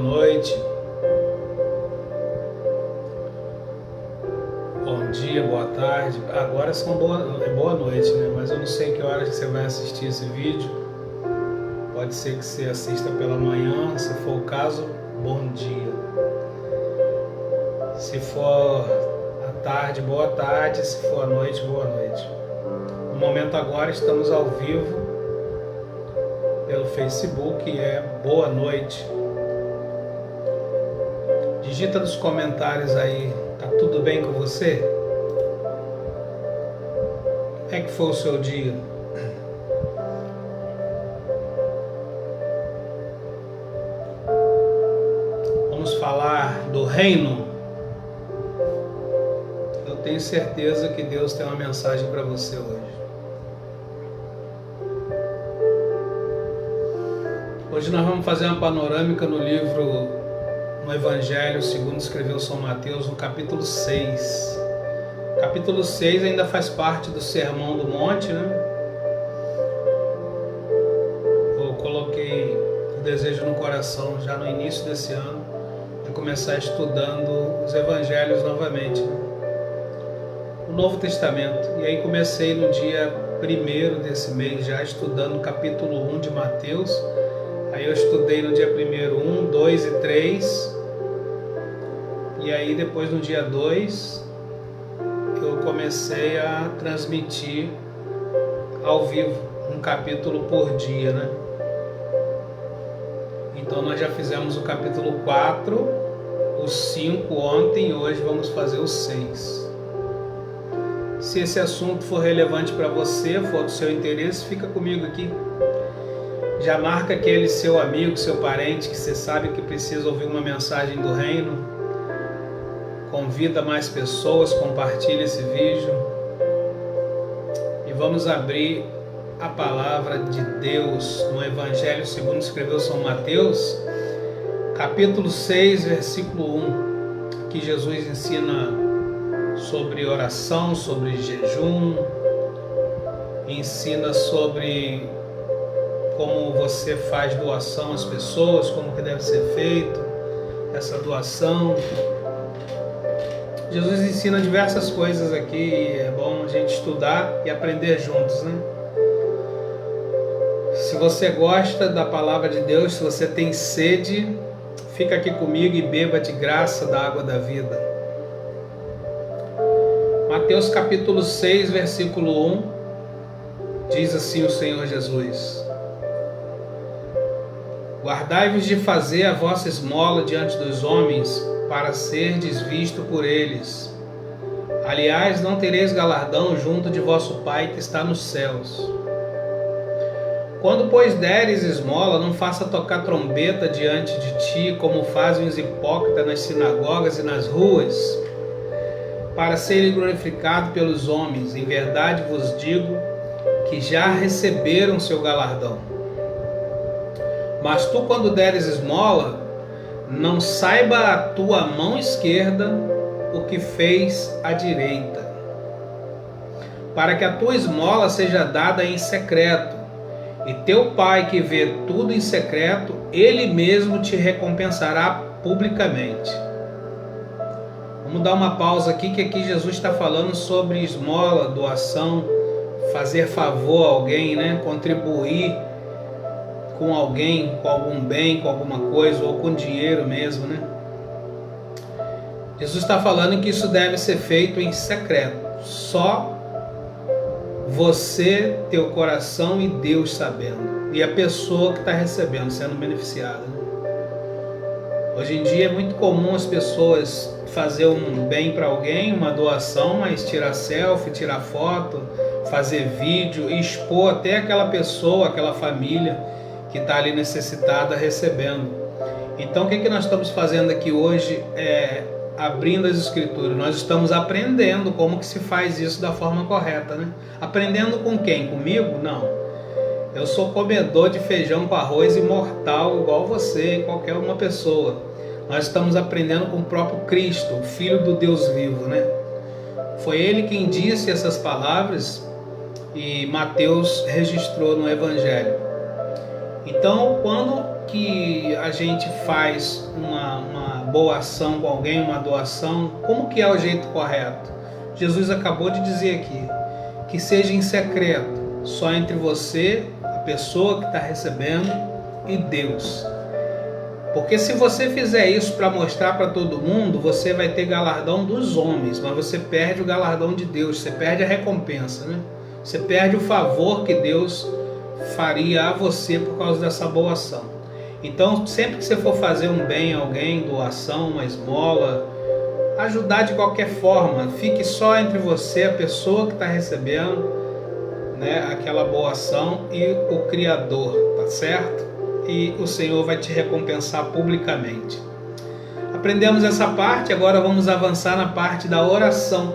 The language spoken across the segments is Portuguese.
noite. Bom dia, boa tarde. Agora são boa noite, né? Mas eu não sei que horas que você vai assistir esse vídeo. Pode ser que você assista pela manhã, se for o caso, bom dia. Se for à tarde, boa tarde. Se for à noite, boa noite. No momento agora estamos ao vivo pelo Facebook, boa noite. Digita nos comentários aí, tá tudo bem com você? Como é que foi o seu dia? Vamos falar do reino. Eu tenho certeza que Deus tem uma mensagem para você hoje. Hoje nós vamos fazer uma panorâmica no Evangelho segundo escreveu São Mateus, no capítulo 6. Capítulo 6 ainda faz parte do Sermão do Monte, né? Eu coloquei o desejo no coração já no início desse ano de começar estudando os Evangelhos novamente, né? O Novo Testamento. E aí comecei no dia 1º desse mês já estudando o capítulo 1 de Mateus. Aí eu estudei no dia 1º 1, 2 e 3. E aí depois no dia 2 eu comecei a transmitir ao vivo um capítulo por dia, né? Então nós já fizemos o capítulo 4, o 5 ontem, e hoje vamos fazer o 6. Se esse assunto for relevante para você, for do seu interesse, fica comigo aqui. Já marca aquele seu amigo, seu parente, que você sabe que precisa ouvir uma mensagem do reino. Convida mais pessoas, compartilha esse vídeo. E vamos abrir a palavra de Deus no Evangelho segundo escreveu São Mateus, capítulo 6, versículo 1, que Jesus ensina sobre oração, sobre jejum, ensina sobre como você faz doação às pessoas, como que deve ser feito essa doação. Jesus ensina diversas coisas aqui e é bom a gente estudar e aprender juntos, né? Se você gosta da palavra de Deus, se você tem sede, fica aqui comigo e beba de graça da água da vida. Mateus capítulo 6, versículo 1, diz assim o Senhor Jesus: Guardai-vos de fazer a vossa esmola diante dos homens, para serdes visto por eles. Aliás, não tereis galardão junto de vosso Pai que está nos céus. Quando, pois, deres esmola, não faça tocar trombeta diante de ti, como fazem os hipócritas nas sinagogas e nas ruas, para serem glorificados pelos homens. Em verdade vos digo que já receberam seu galardão. Mas tu, quando deres esmola, não saiba a tua mão esquerda o que fez a direita, para que a tua esmola seja dada em secreto, e teu Pai que vê tudo em secreto, Ele mesmo te recompensará publicamente. Vamos dar uma pausa aqui, que aqui Jesus está falando sobre esmola, doação, fazer favor a alguém, né? Contribuir com alguém, com algum bem, com alguma coisa, ou com dinheiro mesmo, né? Jesus está falando que isso deve ser feito em secreto. Só você, teu coração e Deus sabendo. E a pessoa que está recebendo, sendo beneficiada, né? Hoje em dia é muito comum as pessoas fazer um bem para alguém, uma doação, mas tirar selfie, tirar foto, fazer vídeo e expor até aquela pessoa, aquela família que está ali necessitada recebendo. Então o que nós estamos fazendo aqui hoje abrindo as escrituras. Nós estamos aprendendo como que se faz isso da forma correta, né? Aprendendo com quem? Comigo? Não. Eu sou comedor de feijão com arroz imortal, igual você e qualquer uma pessoa. Nós estamos aprendendo com o próprio Cristo, o Filho do Deus vivo, né? Foi Ele quem disse essas palavras e Mateus registrou no Evangelho. Então, quando que que a gente faz uma boa ação com alguém, uma doação, como que é o jeito correto? Jesus acabou de dizer aqui, que seja em secreto, só entre você, a pessoa que está recebendo e Deus. Porque se você fizer isso para mostrar para todo mundo, você vai ter galardão dos homens, mas você perde o galardão de Deus, você perde a recompensa, né? Você perde o favor que Deus faria a você por causa dessa boa ação. Então, sempre que você for fazer um bem a alguém, doação, uma esmola, ajudar de qualquer forma, fique só entre você, a pessoa que está recebendo, né, aquela boa ação e o Criador, tá certo? E o Senhor vai te recompensar publicamente. Aprendemos essa parte, agora vamos avançar na parte da oração.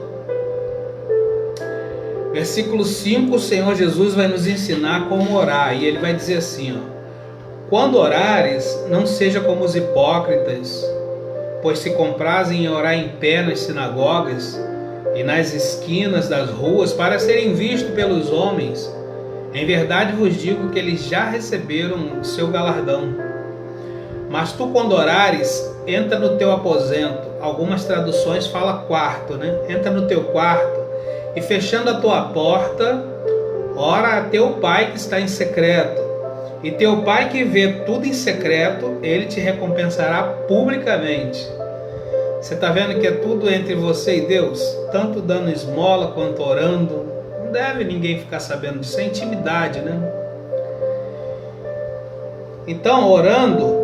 Versículo 5, o Senhor Jesus vai nos ensinar como orar, e ele vai dizer assim, ó: quando orares, não seja como os hipócritas, pois se comprazem em orar em pé nas sinagogas e nas esquinas das ruas para serem vistos pelos homens. Em verdade vos digo que eles já receberam o seu galardão. Mas tu, quando orares, entra no teu aposento. Algumas traduções falam quarto, né? Entra no teu quarto e, fechando a tua porta, ora a teu pai que está em secreto. E teu pai que vê tudo em secreto, ele te recompensará publicamente. Você está vendo que é tudo entre você e Deus? Tanto dando esmola quanto orando. Não deve ninguém ficar sabendo disso, é intimidade, né? Então, orando,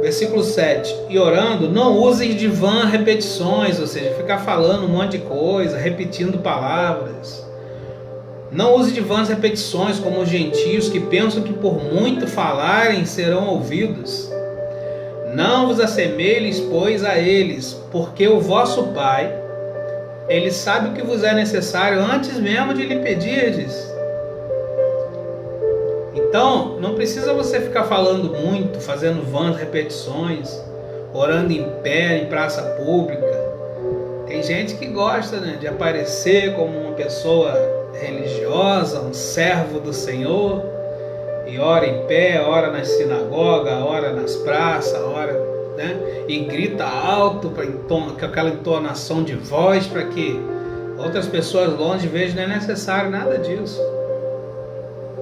versículo 7, e orando, não usem de vã repetições, ou seja, ficar falando um monte de coisa, repetindo palavras. Não use de vãs repetições como os gentios que pensam que por muito falarem serão ouvidos. Não vos assemelhes, pois, a eles, porque o vosso Pai, Ele sabe o que vos é necessário antes mesmo de lhe pedirdes. Então, não precisa você ficar falando muito, fazendo vãs repetições, orando em pé, em praça pública. Tem gente que gosta, né, de aparecer como uma pessoa religiosa, um servo do Senhor, e ora em pé, ora na sinagoga, ora nas praças, ora, né, e grita alto, com aquela entonação de voz, para que outras pessoas longe vejam. Não é necessário nada disso.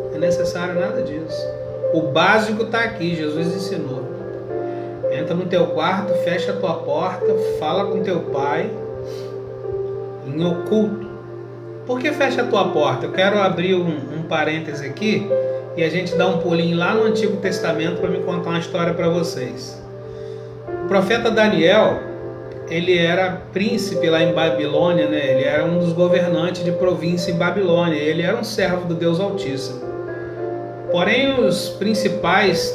Não é necessário nada disso. O básico está aqui, Jesus ensinou. Entra no teu quarto, fecha a tua porta, fala com teu pai em oculto. Por que fecha a tua porta? Eu quero abrir um parêntese aqui e a gente dá um pulinho lá no Antigo Testamento para me contar uma história para vocês. O profeta Daniel, ele era príncipe lá em Babilônia, né? Ele era um dos governantes de província em Babilônia. Ele era um servo do Deus Altíssimo. Porém, os principais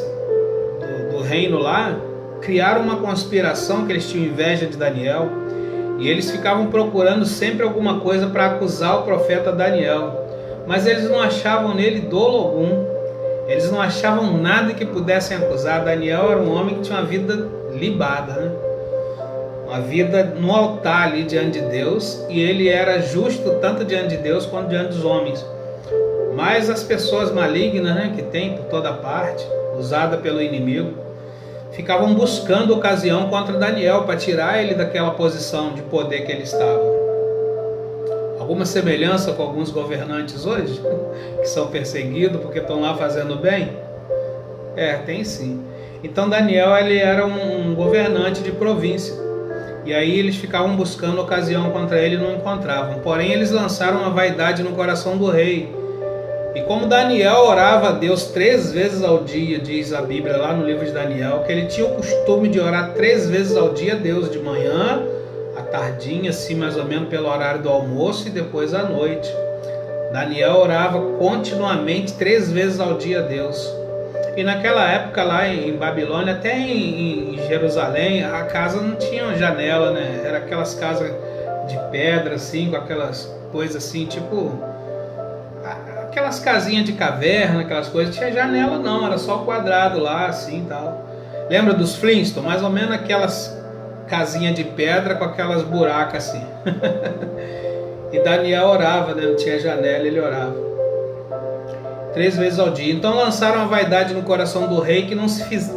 do reino lá criaram uma conspiração, que eles tinham inveja de Daniel, e eles ficavam procurando sempre alguma coisa para acusar o profeta Daniel. Mas eles não achavam nele dolo algum. Eles não achavam nada que pudessem acusar. Daniel era um homem que tinha uma vida libada, né? Uma vida no altar ali diante de Deus, e ele era justo tanto diante de Deus quanto diante dos homens. Mas as pessoas malignas, né, que tem por toda parte, usada pelo inimigo, ficavam buscando ocasião contra Daniel para tirar ele daquela posição de poder que ele estava. Alguma semelhança com alguns governantes hoje, que são perseguidos porque estão lá fazendo bem? Tem sim. Então Daniel, ele era um governante de província. E aí eles ficavam buscando ocasião contra ele e não encontravam. Porém, eles lançaram uma vaidade no coração do rei. E como Daniel orava a Deus 3 vezes ao dia, diz a Bíblia lá no livro de Daniel, que ele tinha o costume de orar 3 vezes ao dia a Deus, de manhã, à tardinha, assim mais ou menos pelo horário do almoço, e depois à noite. Daniel orava continuamente 3 vezes ao dia a Deus. E naquela época lá em Babilônia, até em Jerusalém, a casa não tinha janela, né? Era aquelas casas de pedra, assim, com aquelas coisas assim, tipo... aquelas casinhas de caverna, aquelas coisas, tinha janela não, era só quadrado lá, assim, tal. Lembra dos Flintstones? Mais ou menos aquelas casinhas de pedra com aquelas buracas assim. E Daniel orava, né? Não tinha janela, ele orava. 3 vezes ao dia. Então lançaram a vaidade no coração do rei, que não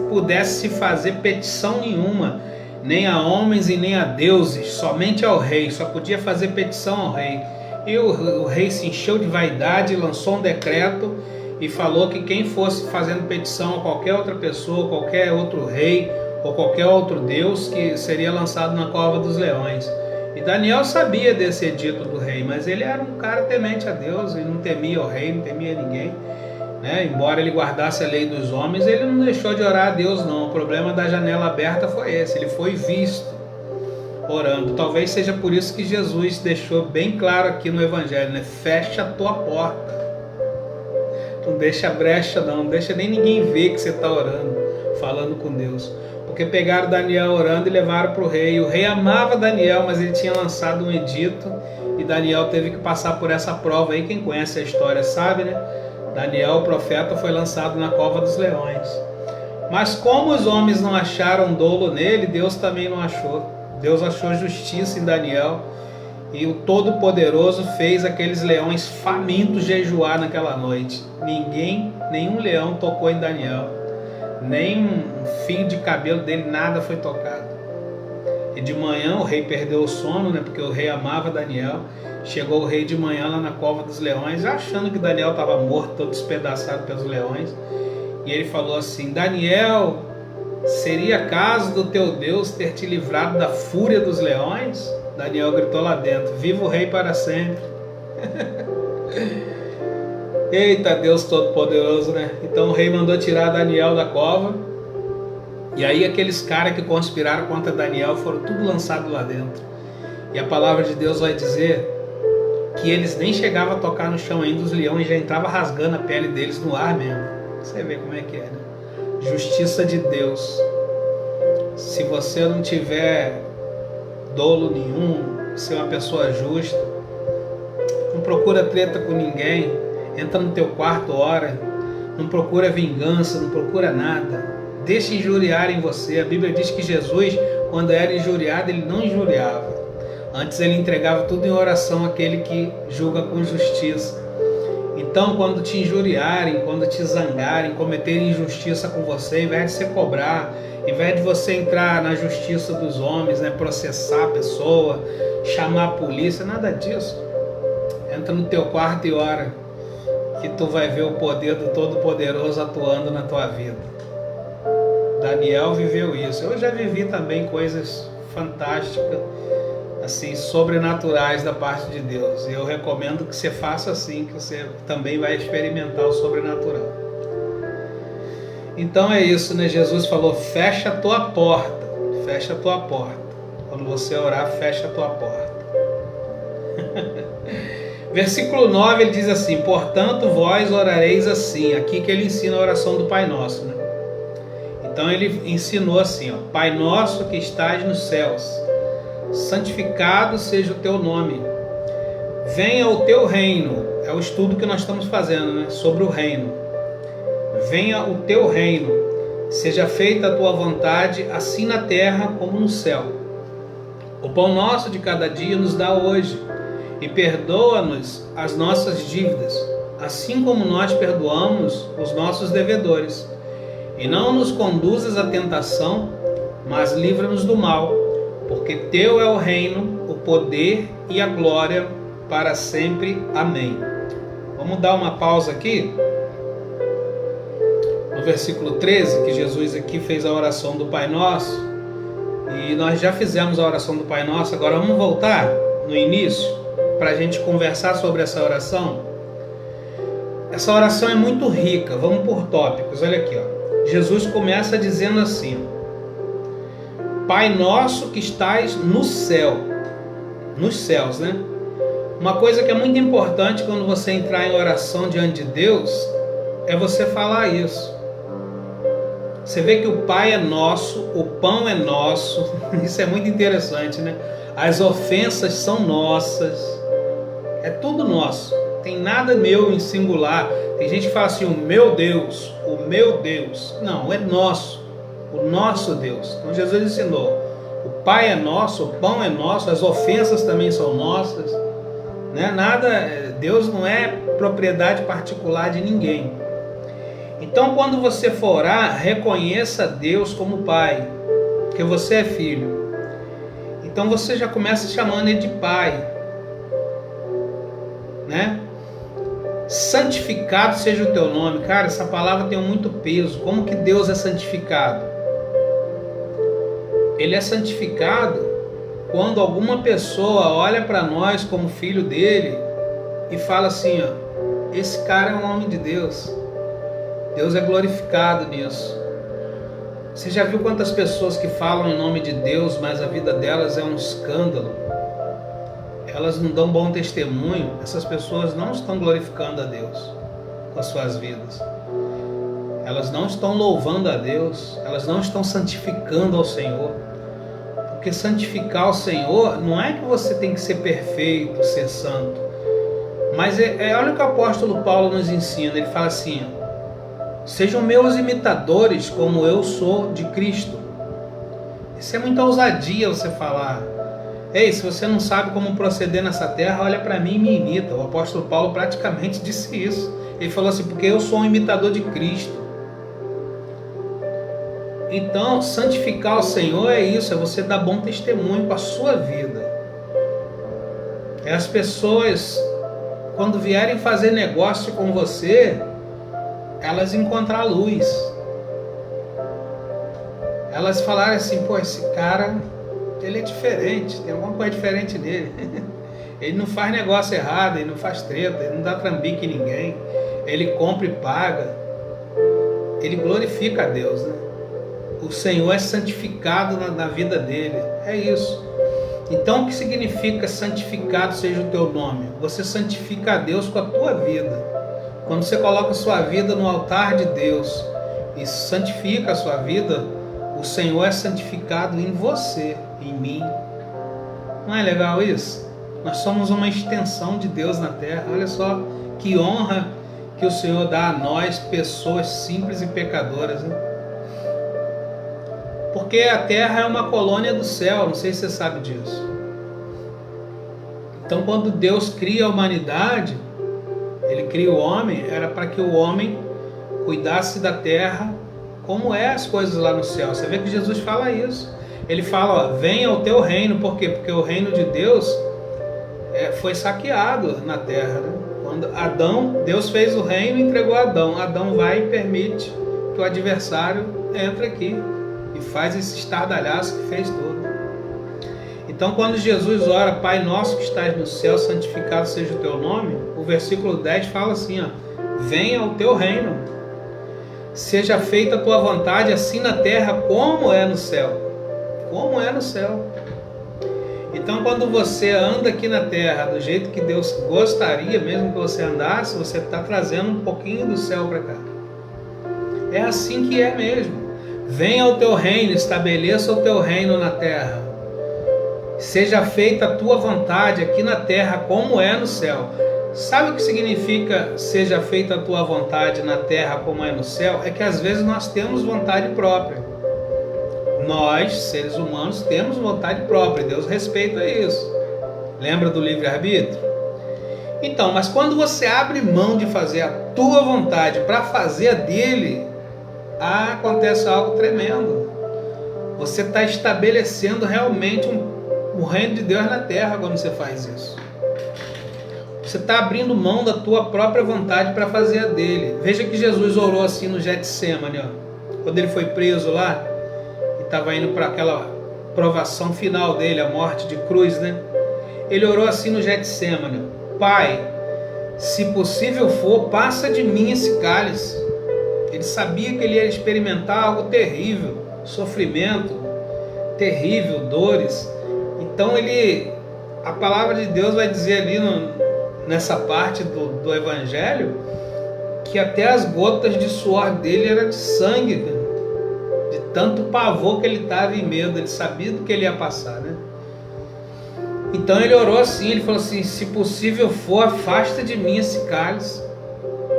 pudesse se fazer petição nenhuma, nem a homens e nem a deuses, somente ao rei, só podia fazer petição ao rei. E o rei se encheu de vaidade, lançou um decreto e falou que quem fosse fazendo petição a qualquer outra pessoa, qualquer outro rei ou qualquer outro deus, que seria lançado na cova dos leões. E Daniel sabia desse edito do rei, mas ele era um cara temente a Deus, ele não temia o rei, não temia ninguém, né? Embora ele guardasse a lei dos homens, ele não deixou de orar a Deus, não. O problema da janela aberta foi esse, ele foi visto orando. Talvez seja por isso que Jesus deixou bem claro aqui no Evangelho, né? Fecha a tua porta, não deixa brecha não deixa nem ninguém ver que você está orando, falando com Deus. Porque pegaram Daniel orando e levaram para o rei. O rei amava Daniel, mas ele tinha lançado um edito e Daniel teve que passar por essa prova aí. Quem conhece a história sabe, né? Daniel, o profeta, foi lançado na cova dos leões. Mas como os homens não acharam dolo nele, Deus também não achou. Deus achou justiça em Daniel, e o Todo-Poderoso fez aqueles leões famintos jejuar naquela noite. Nenhum leão tocou em Daniel, nem um fio de cabelo dele, nada foi tocado. E de manhã o rei perdeu o sono, né, porque o rei amava Daniel. Chegou o rei de manhã lá na cova dos leões, achando que Daniel estava morto, todo despedaçado pelos leões. E ele falou assim: Daniel, seria caso do teu Deus ter te livrado da fúria dos leões? Daniel gritou lá dentro: viva o rei para sempre. Eita Deus Todo-Poderoso, né? Então o rei mandou tirar Daniel da cova. E aí aqueles caras que conspiraram contra Daniel foram tudo lançados lá dentro. E a palavra de Deus vai dizer que eles nem chegavam a tocar no chão ainda, os leões já entravam rasgando a pele deles no ar mesmo. Você vê como é que é, né? Justiça de Deus. Se você não tiver dolo nenhum, ser uma pessoa justa, não procura treta com ninguém, entra no teu quarto, ora, não procura vingança, não procura nada, deixa injuriar em você. A Bíblia diz que Jesus, quando era injuriado, ele não injuriava, antes ele entregava tudo em oração àquele que julga com justiça. Então, quando te injuriarem, quando te zangarem, cometerem injustiça com você, ao invés de você cobrar, ao invés de você entrar na justiça dos homens, né, processar a pessoa, chamar a polícia, nada disso. Entra no teu quarto e ora, que tu vai ver o poder do Todo-Poderoso atuando na tua vida. Daniel viveu isso. Eu já vivi também coisas fantásticas, assim, sobrenaturais da parte de Deus. E eu recomendo que você faça assim, que você também vai experimentar o sobrenatural. Então é isso, né? Jesus falou: fecha a tua porta, fecha a tua porta. Quando você orar, fecha a tua porta. Versículo 9, ele diz assim: portanto vós orareis assim. Aqui que ele ensina a oração do Pai Nosso, né? Então ele ensinou assim, ó: Pai nosso que estás nos céus, santificado seja o teu nome, venha o teu reino. É o estudo que nós estamos fazendo, né? Sobre o reino. Venha o teu reino, seja feita a tua vontade, assim na terra como no céu. O pão nosso de cada dia nos dá hoje, e perdoa-nos as nossas dívidas, assim como nós perdoamos os nossos devedores. E não nos conduzas à tentação, mas livra-nos do mal, porque teu é o reino, o poder e a glória para sempre. Amém. Vamos dar uma pausa aqui. No versículo 13, que Jesus aqui fez a oração do Pai Nosso, e nós já fizemos a oração do Pai Nosso. Agora vamos voltar no início, para a gente conversar sobre essa oração. Essa oração é muito rica, vamos por tópicos. Olha aqui, ó. Jesus começa dizendo assim: Pai nosso que estás no céu. Nos céus, né? Uma coisa que é muito importante quando você entrar em oração diante de Deus é você falar isso. Você vê que o Pai é nosso, o pão é nosso. Isso é muito interessante, né? As ofensas são nossas. É tudo nosso. Tem nada meu em singular. Tem gente que fala assim: o meu Deus, o meu Deus. Não, é nosso. O nosso Deus. Então Jesus ensinou: o Pai é nosso, o pão é nosso, as ofensas também são nossas. né? Deus não é propriedade particular de ninguém. Então, quando você for orar, reconheça Deus como Pai, porque você é filho. Então você já começa chamando Ele de Pai, né? Santificado seja o teu nome. Cara, essa palavra tem muito peso. Como que Deus é santificado? Ele é santificado quando alguma pessoa olha para nós como filho dele e fala assim, ó, esse cara é um homem de Deus. Deus é glorificado nisso. Você já viu quantas pessoas que falam em nome de Deus, mas a vida delas é um escândalo? Elas não dão bom testemunho. Essas pessoas não estão glorificando a Deus com as suas vidas. Elas não estão louvando a Deus. Elas não estão santificando ao Senhor. Porque santificar ao Senhor não é que você tem que ser perfeito, ser santo. Mas olha o que o apóstolo Paulo nos ensina. Ele fala assim, sejam meus imitadores como eu sou de Cristo. Isso é muita ousadia você falar. Ei, se você não sabe como proceder nessa terra, olha para mim e me imita. O apóstolo Paulo praticamente disse isso. Ele falou assim, porque eu sou um imitador de Cristo. Então, santificar o Senhor é isso, é você dar bom testemunho com a sua vida. É as pessoas, quando vierem fazer negócio com você, elas encontrar a luz. Elas falarem assim, pô, esse cara, ele é diferente, tem alguma coisa diferente nele. Ele não faz negócio errado, ele não faz treta, ele não dá trambique em ninguém, ele compra e paga, ele glorifica a Deus, né? O Senhor é santificado na vida dele, é isso. Então o que significa santificado seja o teu nome? Você santifica a Deus com a tua vida. Quando você coloca a sua vida no altar de Deus e santifica a sua vida, o Senhor é santificado em você, em mim. Não é legal isso? Nós somos uma extensão de Deus na terra. Olha só que honra que o Senhor dá a nós, pessoas simples e pecadoras, né? Porque a terra é uma colônia do céu, não sei se você sabe disso. Então, quando Deus cria a humanidade, Ele cria o homem, era para que o homem cuidasse da terra como é as coisas lá no céu. Você vê que Jesus fala isso. Ele fala, ó, venha o teu reino. Por quê? Porque o reino de Deus foi saqueado na terra, né? Quando Deus fez o reino e entregou a Adão. Adão vai e permite que o adversário entre aqui e faz esse estardalhaço que fez tudo. Então, quando Jesus ora, Pai nosso que estás no céu, santificado seja o teu nome, o versículo 10 fala assim, ó, venha o teu reino, seja feita a tua vontade, assim na terra como é no céu. Como é no céu. Então, quando você anda aqui na terra do jeito que Deus gostaria mesmo que você andasse, você está trazendo um pouquinho do céu para cá. É assim que é mesmo. Venha o teu reino, estabeleça o teu reino na terra. Seja feita a tua vontade aqui na terra como é no céu. Sabe o que significa seja feita a tua vontade na terra como é no céu? É que às vezes nós temos vontade própria. Nós, seres humanos, temos vontade própria. Deus respeita isso. Lembra do livre-arbítrio? Então, mas quando você abre mão de fazer a tua vontade para fazer a dele, acontece algo tremendo. Você está estabelecendo realmente o reino de Deus na terra quando você faz isso. Você está abrindo mão da tua própria vontade para fazer a dele. Veja que Jesus orou assim no Getsêmani, quando ele foi preso lá e estava indo para aquela provação final dele, a morte de cruz, né? Ele orou assim no Getsêmani: Pai, se possível for, passa de mim esse cálice. Ele sabia que ele ia experimentar algo terrível, sofrimento terrível, dores. Então a palavra de Deus vai dizer ali nessa parte do Evangelho que até as gotas de suor dele eram de sangue, de tanto pavor que ele estava e medo. Ele sabia do que ele ia passar, né? Então ele orou assim, ele falou assim: se possível for, afasta de mim esse cálice.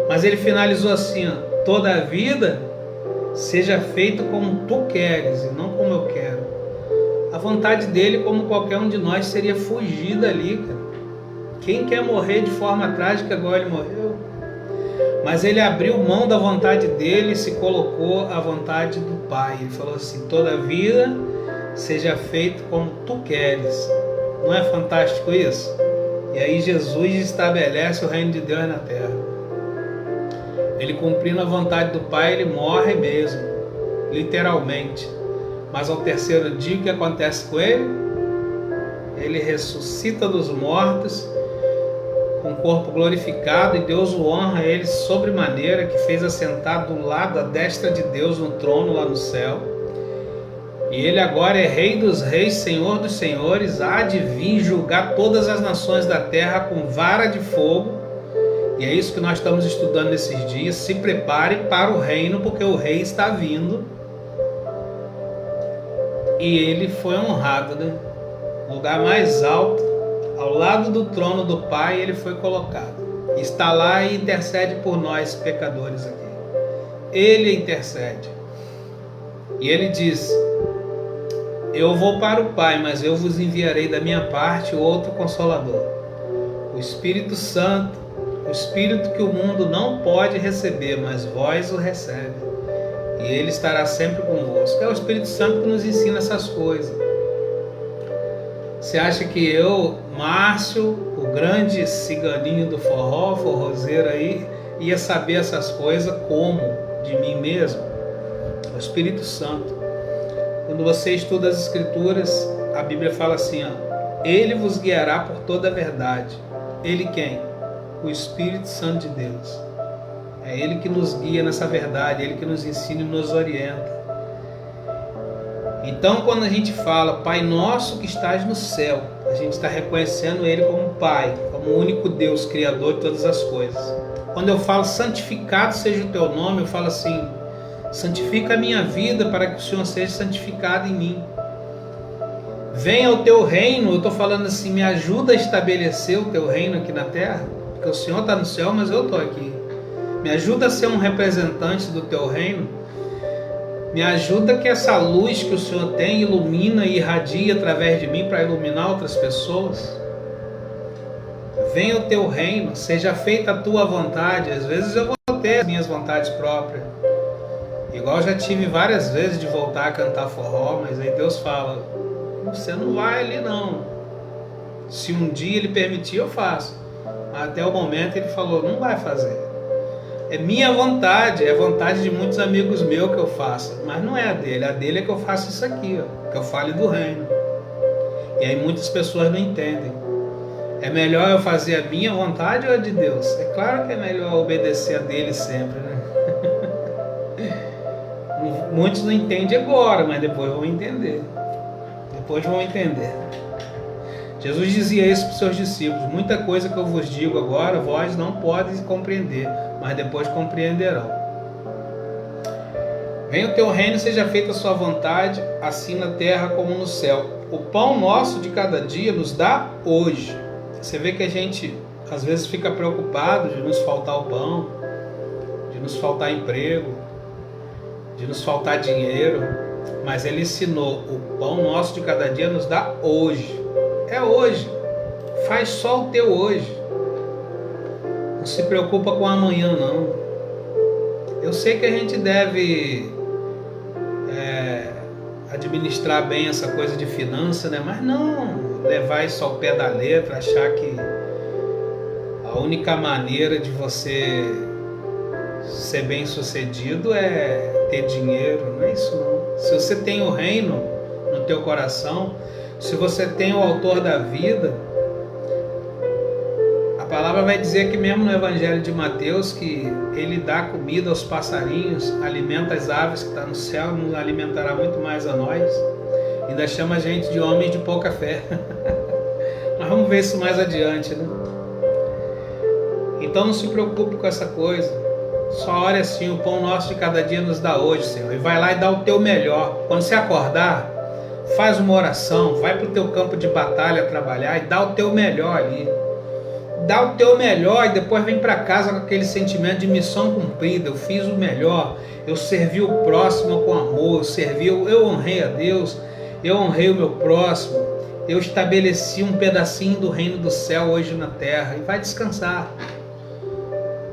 Mas ele finalizou assim, toda a vida seja feita como tu queres e não como eu quero. A vontade dele, como qualquer um de nós, seria fugir dali, cara. Quem quer morrer de forma trágica igual ele morreu? Mas ele abriu mão da vontade dele e se colocou à vontade do Pai. Ele falou assim: todavia seja feito como tu queres. Não é fantástico isso? E aí Jesus estabelece o reino de Deus na terra. Ele cumprindo a vontade do Pai, ele morre mesmo, literalmente. Mas ao terceiro dia, o que acontece com ele? Ele ressuscita dos mortos, com o corpo glorificado, e Deus o honra ele sobremaneira, que fez assentar do lado à destra de Deus no trono lá no céu. E ele agora é Rei dos reis, Senhor dos senhores, há de vir julgar todas as nações da terra com vara de fogo. E é isso que nós estamos estudando nesses dias. Se prepare para o reino, porque o rei está vindo. E ele foi honrado, né? No lugar mais alto, ao lado do trono do Pai, ele foi colocado. Está lá e intercede por nós, pecadores aqui. Ele intercede. E ele diz: eu vou para o Pai, mas eu vos enviarei da minha parte outro Consolador, o Espírito Santo, o Espírito que o mundo não pode receber, mas vós o recebe. E ele estará sempre convosco. É o Espírito Santo que nos ensina essas coisas. Você acha que eu, Márcio, o grande ciganinho do forró, forrozeiro aí, ia saber essas coisas como? De mim mesmo? É o Espírito Santo. Quando você estuda as Escrituras, a Bíblia fala assim, ó: ele vos guiará por toda a verdade. Ele quem? O Espírito Santo de Deus. É Ele que nos guia nessa verdade, Ele que nos ensina e nos orienta. Então, quando a gente fala Pai nosso que estás no céu, a gente está reconhecendo Ele como Pai, como o único Deus, Criador de todas as coisas. Quando eu falo santificado seja o teu nome, eu falo assim: santifica a minha vida para que o Senhor seja santificado em mim. Venha o teu reino, eu estou falando assim, me ajuda a estabelecer o teu reino aqui na terra, porque o Senhor está no céu, mas eu estou aqui. Me ajuda a ser um representante do teu reino. Me ajuda que essa luz que o Senhor tem ilumina e irradia através de mim para iluminar outras pessoas. Venha o teu reino, seja feita a tua vontade. Às vezes eu vou ter as minhas vontades próprias. Igual já tive várias vezes de voltar a cantar forró, mas aí Deus fala: você não vai ali não. Se um dia Ele permitir, eu faço. Até o momento Ele falou: não vai fazer. É minha vontade, é a vontade de muitos amigos meus que eu faço, mas não é a dele é que eu faço isso aqui, ó, que eu fale do reino. E aí muitas pessoas não entendem. É melhor eu fazer a minha vontade ou a de Deus? É claro que é melhor obedecer a dele sempre, né? Muitos não entendem agora, mas depois vão entender. Depois vão entender. Jesus dizia isso para os seus discípulos: muita coisa que eu vos digo agora, vós não podeis compreender, mas depois compreenderão. Venha o teu reino, seja feita a sua vontade, assim na terra como no céu. O pão nosso de cada dia nos dá hoje. Você vê que a gente às vezes fica preocupado de nos faltar o pão, de nos faltar emprego, de nos faltar dinheiro, mas Ele ensinou: o pão nosso de cada dia nos dá hoje. É hoje. Faz só o teu hoje. Não se preocupa com amanhã, não. Eu sei que a gente deve administrar bem essa coisa de finança, né? Mas não levar isso ao pé da letra, achar que a única maneira de você ser bem sucedido é ter dinheiro. Não é isso não. Se você tem o reino no teu coração, se você tem o autor da vida, a palavra vai dizer que mesmo no Evangelho de Mateus, que Ele dá comida aos passarinhos, alimenta as aves que estão no céu, nos alimentará muito mais a nós. Ainda chama a gente de homens de pouca fé. Mas vamos ver isso mais adiante, né? Então não se preocupe com essa coisa. Só ore assim: o pão nosso de cada dia nos dá hoje, Senhor. E vai lá e dá o teu melhor. Quando você acordar, faz uma oração, vai para o teu campo de batalha trabalhar e dá o teu melhor ali. Dá o teu melhor e depois vem para casa com aquele sentimento de missão cumprida. Eu fiz o melhor, eu servi o próximo com amor, eu honrei a Deus. eu honrei o meu próximo, eu estabeleci um pedacinho do reino do céu hoje na terra, e vai descansar.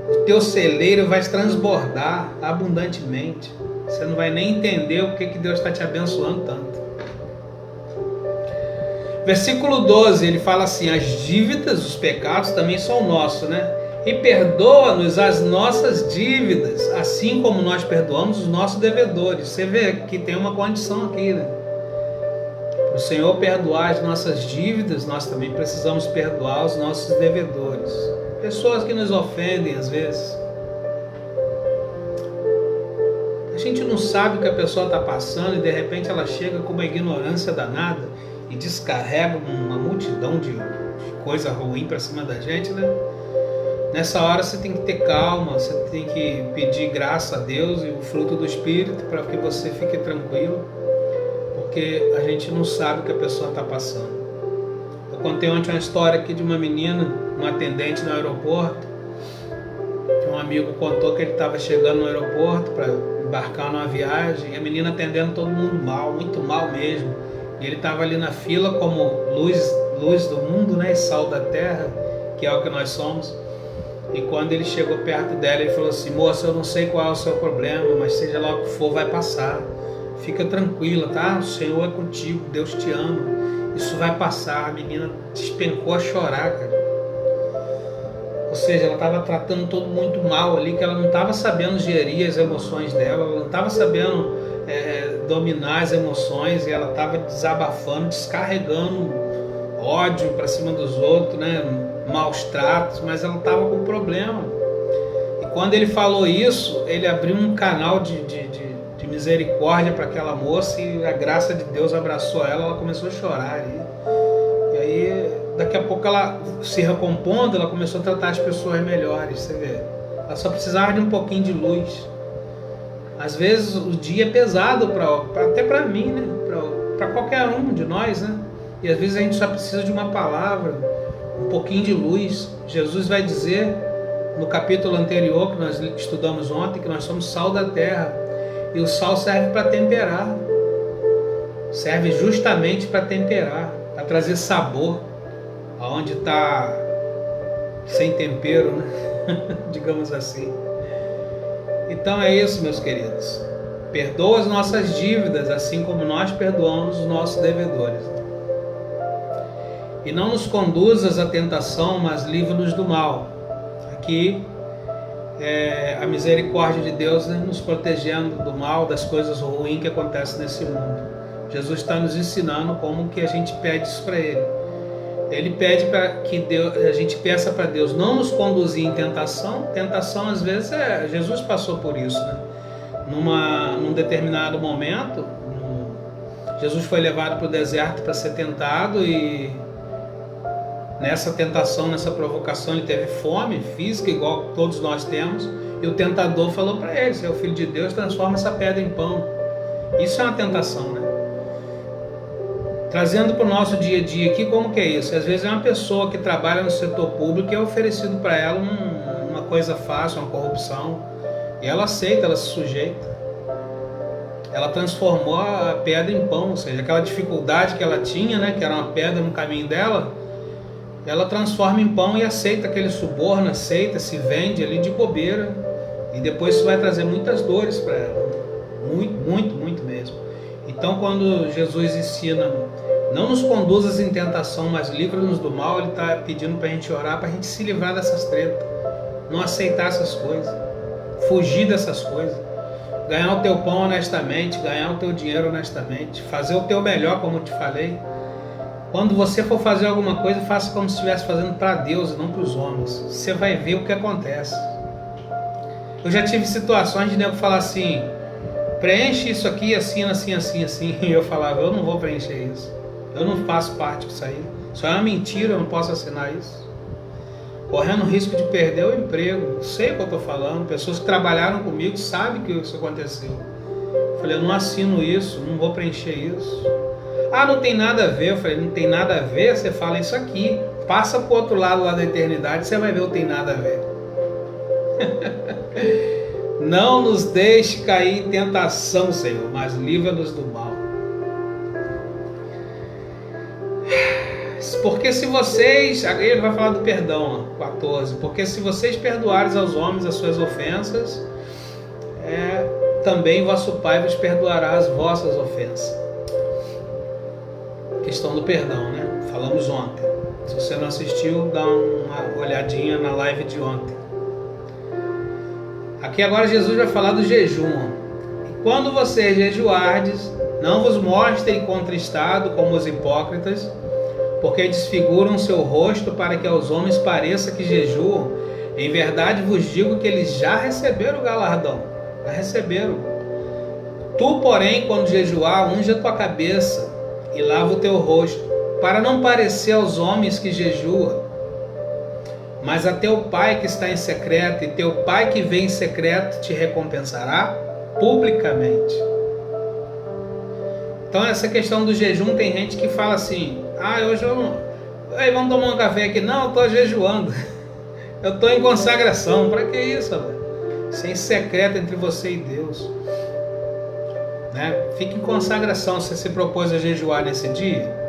O teu celeiro vai transbordar abundantemente. Você não vai nem entender o que Deus está te abençoando tanto. Versículo 12, ele fala assim: as dívidas, os pecados também são nossos, né? E perdoa-nos as nossas dívidas, assim como nós perdoamos os nossos devedores. Você vê que tem uma condição aqui, né? O Senhor perdoar as nossas dívidas, nós também precisamos perdoar os nossos devedores. Pessoas que nos ofendem às vezes. A gente não sabe o que a pessoa está passando e de repente ela chega com uma ignorância danada e descarrega uma multidão de coisa ruim para cima da gente, né? Nessa hora você tem que ter calma, você tem que pedir graça a Deus e o fruto do Espírito para que você fique tranquilo, porque a gente não sabe o que a pessoa está passando. Eu contei ontem uma história aqui de uma menina, uma atendente no aeroporto, que um amigo contou que ele estava chegando no aeroporto para embarcar numa viagem, e a menina atendendo todo mundo mal, muito mal mesmo. E ele estava ali na fila como luz do mundo, né, e sal da terra, que é o que nós somos. E quando ele chegou perto dela, ele falou assim: moça, eu não sei qual é o seu problema, mas seja lá o que for, vai passar. Fica tranquila, tá? O Senhor é contigo, Deus te ama. Isso vai passar. A menina despencou a chorar, cara. Ou seja, ela estava tratando todo muito mal ali, que ela não estava sabendo gerir as emoções dela, ela não estava sabendo dominar as emoções, e ela estava desabafando, descarregando ódio para cima dos outros, né? Maus tratos, mas ela estava com problema. E quando ele falou isso, ele abriu um canal de misericórdia para aquela moça, e a graça de Deus abraçou ela começou a chorar. E aí, daqui a pouco, ela se recompondo, ela começou a tratar as pessoas melhores, você vê. Ela só precisava de um pouquinho de luz. Às vezes o dia é pesado, até para mim, né? Para qualquer um de nós, né? E às vezes a gente só precisa de uma palavra, um pouquinho de luz. Jesus vai dizer no capítulo anterior que nós estudamos ontem, que nós somos sal da terra, e o sal serve para temperar, serve justamente para temperar, para trazer sabor aonde está sem tempero, né? Digamos assim. Então é isso, meus queridos. Perdoa as nossas dívidas, assim como nós perdoamos os nossos devedores. E não nos conduzas à tentação, mas livra-nos do mal. Aqui é a misericórdia de Deus, né, nos protegendo do mal, das coisas ruins que acontecem nesse mundo. Jesus está nos ensinando como que a gente pede isso para Ele. Ele pede para que a gente peça para Deus não nos conduzir em tentação. Tentação, às vezes, Jesus passou por isso, né? Num determinado momento, Jesus foi levado para o deserto para ser tentado, e nessa tentação, nessa provocação, ele teve fome física, igual todos nós temos, e o tentador falou para ele: se é o Filho de Deus, transforma essa pedra em pão. Isso é uma tentação, né? Trazendo para o nosso dia a dia aqui, como que é isso? Às vezes é uma pessoa que trabalha no setor público e é oferecido para ela uma coisa fácil, uma corrupção, e ela aceita, ela se sujeita. Ela transformou a pedra em pão, ou seja, aquela dificuldade que ela tinha, né, que era uma pedra no caminho dela, ela transforma em pão e aceita aquele suborno, aceita, se vende ali de bobeira, e depois isso vai trazer muitas dores para ela, muito, muito, muito mesmo. Então, quando Jesus ensina: não nos conduzas em tentação, mas livra-nos do mal, ele está pedindo para a gente orar, para a gente se livrar dessas tretas, não aceitar essas coisas, fugir dessas coisas, ganhar o teu pão honestamente, ganhar o teu dinheiro honestamente, fazer o teu melhor, como eu te falei. Quando você for fazer alguma coisa, faça como se estivesse fazendo para Deus e não para os homens. Você vai ver o que acontece. Eu já tive situações de nego falar assim: preenche isso aqui, assim, assim, assim, assim. E eu falava: eu não vou preencher isso. Eu não faço parte disso aí. Isso é uma mentira, eu não posso assinar isso. Correndo o risco de perder o emprego. Sei o que eu estou falando. Pessoas que trabalharam comigo sabem que isso aconteceu. Eu falei: eu não assino isso, não vou preencher isso. Ah, não tem nada a ver. Eu falei: não tem nada a ver, você fala isso aqui. Passa para o outro lado lá da eternidade, você vai ver o que tem nada a ver. Não nos deixe cair em tentação, Senhor, mas livra-nos do mal. Porque se vocês, aí ele vai falar do perdão, 14, porque se vocês perdoarem aos homens as suas ofensas, também vosso Pai vos perdoará as vossas ofensas. Questão do perdão, né? Falamos ontem. Se você não assistiu, dá uma olhadinha na live de ontem. Aqui agora Jesus vai falar do jejum. E quando vocês jejuardes, não vos mostrem contristado como os hipócritas, porque desfiguram seu rosto para que aos homens pareça que jejuam. Em verdade vos digo que eles já receberam o galardão. Já receberam. Tu, porém, quando jejuar, unge a tua cabeça e lava o teu rosto, para não parecer aos homens que jejua, mas a teu Pai que está em secreto, e teu Pai que vem em secreto te recompensará publicamente. Então essa questão do jejum, tem gente que fala assim, hoje eu não... vamos tomar um café aqui. Não, eu estou jejuando. Eu estou em consagração. Para que isso, velho? Isso é em secreto entre você e Deus. Né? Fica em consagração. Você se propôs a jejuar nesse dia?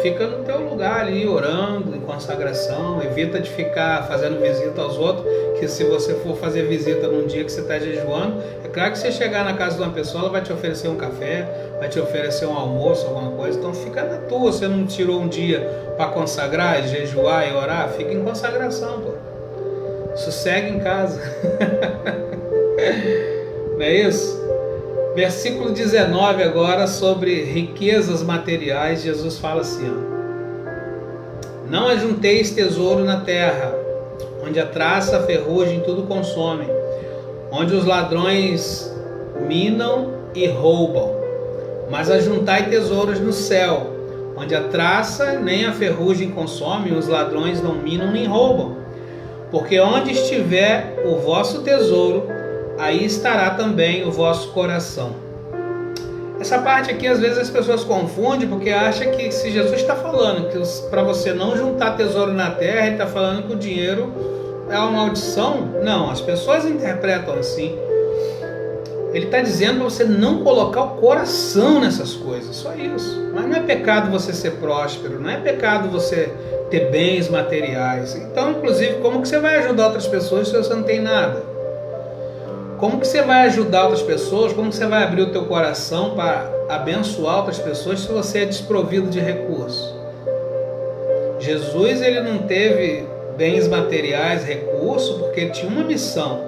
Fica no teu lugar ali, orando, em consagração. Evita de ficar fazendo visita aos outros, que se você for fazer visita num dia que você está jejuando, é claro que você chegar na casa de uma pessoa, ela vai te oferecer um café, vai te oferecer um almoço, alguma coisa. Então fica na tua. Você não tirou um dia para consagrar, jejuar e orar? Fica em consagração, pô. Sossegue em casa. Não é isso? Versículo 19 agora, sobre riquezas materiais. Jesus fala assim, não ajunteis tesouro na terra, onde a traça, a ferrugem tudo consome, onde os ladrões minam e roubam, mas ajuntai tesouros no céu, onde a traça nem a ferrugem consome, os ladrões não minam nem roubam, porque onde estiver o vosso tesouro, aí estará também o vosso coração. Essa parte aqui, às vezes as pessoas confundem, porque acham que se Jesus está falando que para você não juntar tesouro na terra, ele está falando que o dinheiro é uma maldição. Não, as pessoas interpretam assim. Ele está dizendo para você não colocar o coração nessas coisas, só isso. Mas não é pecado você ser próspero, não é pecado você ter bens materiais. Então, inclusive, como que você vai ajudar outras pessoas se você não tem nada? Como que você vai ajudar outras pessoas? Como que você vai abrir o teu coração para abençoar outras pessoas se você é desprovido de recursos? Jesus, ele não teve bens materiais, recursos, porque ele tinha uma missão.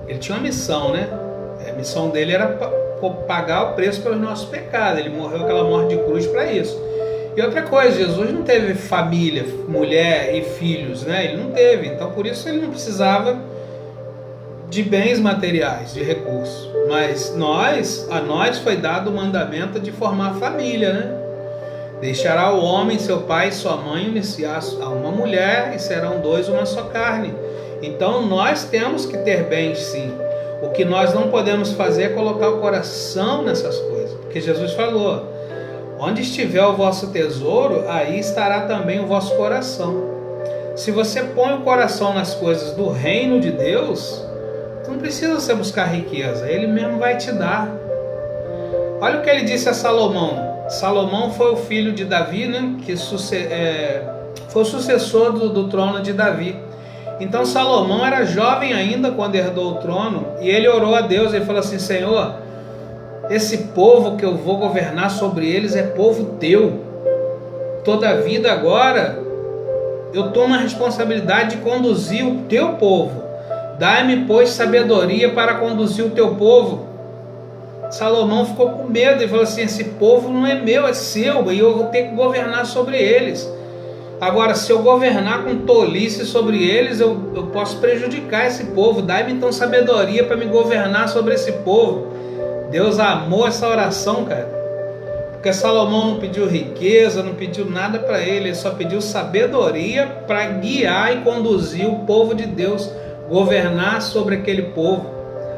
Ele tinha uma missão, né? A missão dele era pagar o preço pelos nossos pecados. Ele morreu aquela morte de cruz para isso. E outra coisa, Jesus não teve família, mulher e filhos, né? Ele não teve. Então, por isso, ele não precisava de bens materiais, de recursos. Mas a nós foi dado o mandamento de formar família, né? Deixará o homem, seu pai e sua mãe, unir-se-á a uma mulher, e serão dois uma só carne. Então nós temos que ter bens, sim. O que nós não podemos fazer é colocar o coração nessas coisas. Porque Jesus falou, onde estiver o vosso tesouro, aí estará também o vosso coração. Se você põe o coração nas coisas do reino de Deus, tu não precisa você buscar riqueza, ele mesmo vai te dar. Olha o que ele disse a Salomão. Salomão foi o filho de Davi, né? Que foi o sucessor do trono de Davi. Então Salomão era jovem ainda quando herdou o trono, e ele orou a Deus e falou assim, Senhor, esse povo que eu vou governar sobre eles é povo teu. Toda a vida agora eu tomo a responsabilidade de conduzir o teu povo. Dai-me, pois, sabedoria para conduzir o teu povo. Salomão ficou com medo e falou assim, esse povo não é meu, é seu, e eu vou ter que governar sobre eles. Agora, se eu governar com tolice sobre eles, eu posso prejudicar esse povo. Dai-me então sabedoria para me governar sobre esse povo. Deus amou essa oração, cara. Porque Salomão não pediu riqueza, não pediu nada para ele só pediu sabedoria para guiar e conduzir o povo de Deus, governar sobre aquele povo.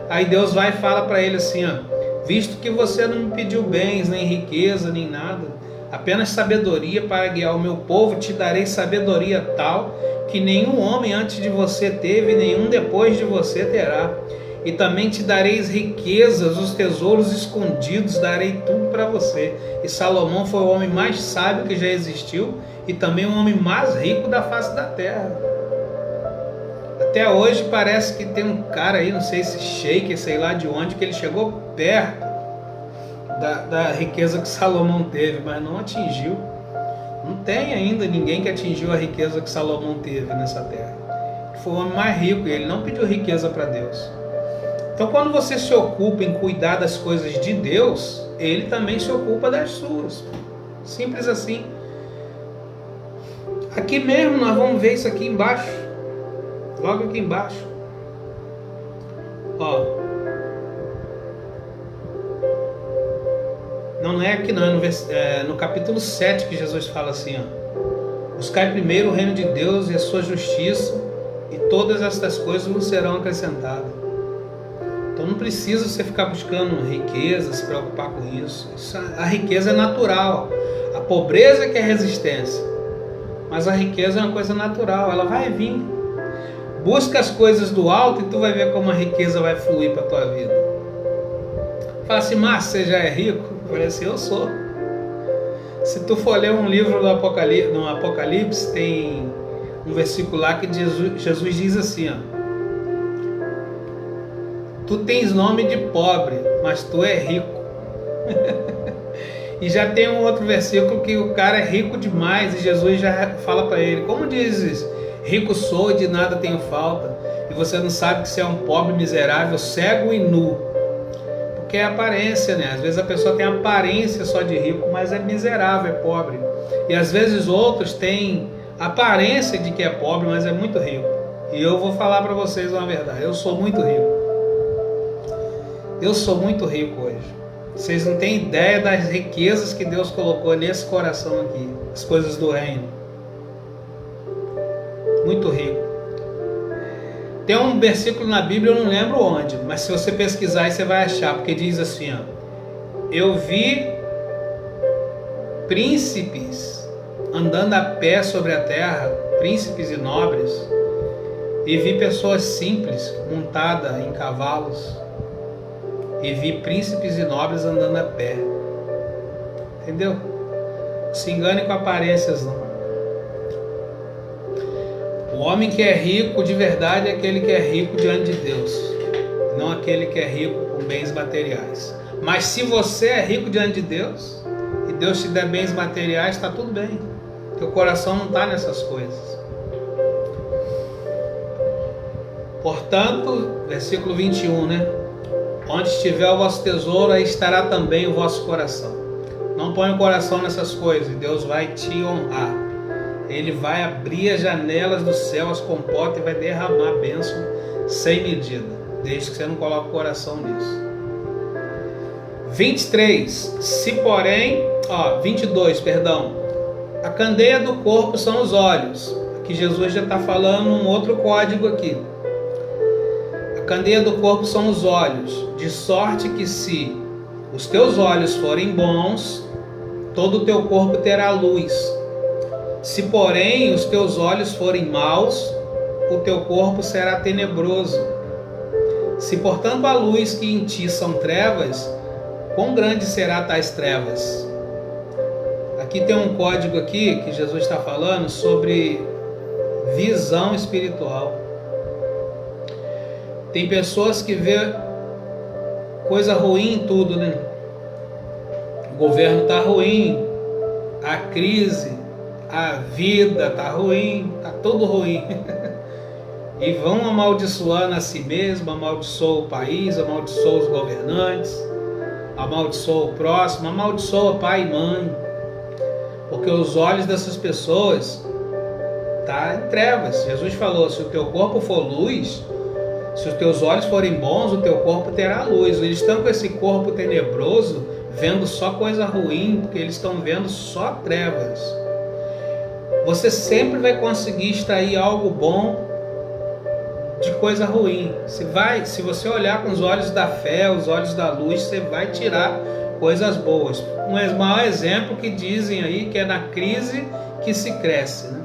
Aí Deus vai e fala para ele assim, visto que você não me pediu bens, nem riqueza, nem nada, apenas sabedoria para guiar o meu povo, te darei sabedoria tal que nenhum homem antes de você teve, nenhum depois de você terá. e também te dareis riquezas, os tesouros escondidos, darei tudo para você. E Salomão foi o homem mais sábio que já existiu e também o homem mais rico da face da terra. Até hoje parece que tem um cara aí, não sei se sheik, sei lá de onde, que ele chegou perto da riqueza que Salomão teve, mas não atingiu. Não tem ainda ninguém que atingiu a riqueza que Salomão teve nessa terra. Foi o homem mais rico e ele não pediu riqueza para Deus. Então, quando você se ocupa em cuidar das coisas de Deus, Ele também se ocupa das suas. Simples assim. Aqui mesmo nós vamos ver isso aqui embaixo. Logo aqui embaixo. Ó. Não é aqui não, é no capítulo 7 que Jesus fala assim, ó. Buscai primeiro o reino de Deus e a sua justiça, e todas estas coisas vos serão acrescentadas. Então não precisa você ficar buscando riqueza, se preocupar com isso. A riqueza é natural. A pobreza é que é resistência. Mas a riqueza é uma coisa natural, ela vai vir. Busca as coisas do alto e tu vai ver como a riqueza vai fluir para a tua vida. Fala assim, Márcio, você já é rico? Eu falei assim, eu sou. Se tu for ler um livro do Apocalipse, tem um versículo lá que Jesus diz assim, ó. Tu tens nome de pobre, mas tu é rico. E já tem um outro versículo que o cara é rico demais e Jesus já fala para ele, como dizes, rico sou e de nada tenho falta, e você não sabe que você é um pobre miserável, cego e nu. Porque é aparência, né? Às vezes a pessoa tem aparência só de rico, mas é miserável, é pobre. E às vezes outros têm aparência de que é pobre, mas é muito rico. E eu vou falar para vocês uma verdade, eu sou muito rico. Eu sou muito rico hoje. Vocês não têm ideia das riquezas que Deus colocou nesse coração aqui. As coisas do reino. Muito rico. Tem um versículo na Bíblia, eu não lembro onde, mas se você pesquisar aí você vai achar, porque diz assim, ó. Eu vi príncipes andando a pé sobre a terra, príncipes e nobres, e vi pessoas simples montadas em cavalos. E vi príncipes e nobres andando a pé. Entendeu? Não se engane com aparências, não. O homem que é rico de verdade é aquele que é rico diante de Deus, não aquele que é rico com bens materiais. Mas se você é rico diante de Deus, e Deus te der bens materiais, está tudo bem. Teu coração não está nessas coisas. Portanto, versículo 21, né? Onde estiver o vosso tesouro, aí estará também o vosso coração. Não põe o coração nessas coisas, e Deus vai te honrar. Ele vai abrir as janelas do céu, as comportas, e vai derramar bênção sem medida, desde que você não coloque o coração nisso. 22, perdão. A candeia do corpo são os olhos. Aqui Jesus já está falando um outro código aqui. A candeia do corpo são os olhos, de sorte que se os teus olhos forem bons, todo o teu corpo terá luz. Se porém os teus olhos forem maus, o teu corpo será tenebroso. Se portanto a luz que em ti são trevas, quão grande será tais trevas? Aqui tem um código aqui que Jesus está falando sobre visão espiritual. Tem pessoas que vê coisa ruim em tudo, né? O governo está ruim, a crise, a vida está ruim, está tudo ruim. E vão amaldiçoando a si mesmo, amaldiçoa o país, amaldiçoa os governantes, amaldiçoa o próximo, amaldiçoa pai e mãe. Porque os olhos dessas pessoas estão em trevas. Jesus falou, se o teu corpo for luz, se os teus olhos forem bons, o teu corpo terá luz. Eles estão com esse corpo tenebroso, vendo só coisa ruim, porque eles estão vendo só trevas. Você sempre vai conseguir extrair algo bom de coisa ruim. Se você olhar com os olhos da fé, os olhos da luz, você vai tirar coisas boas. Um maior exemplo que dizem aí que é na crise que se cresce, né?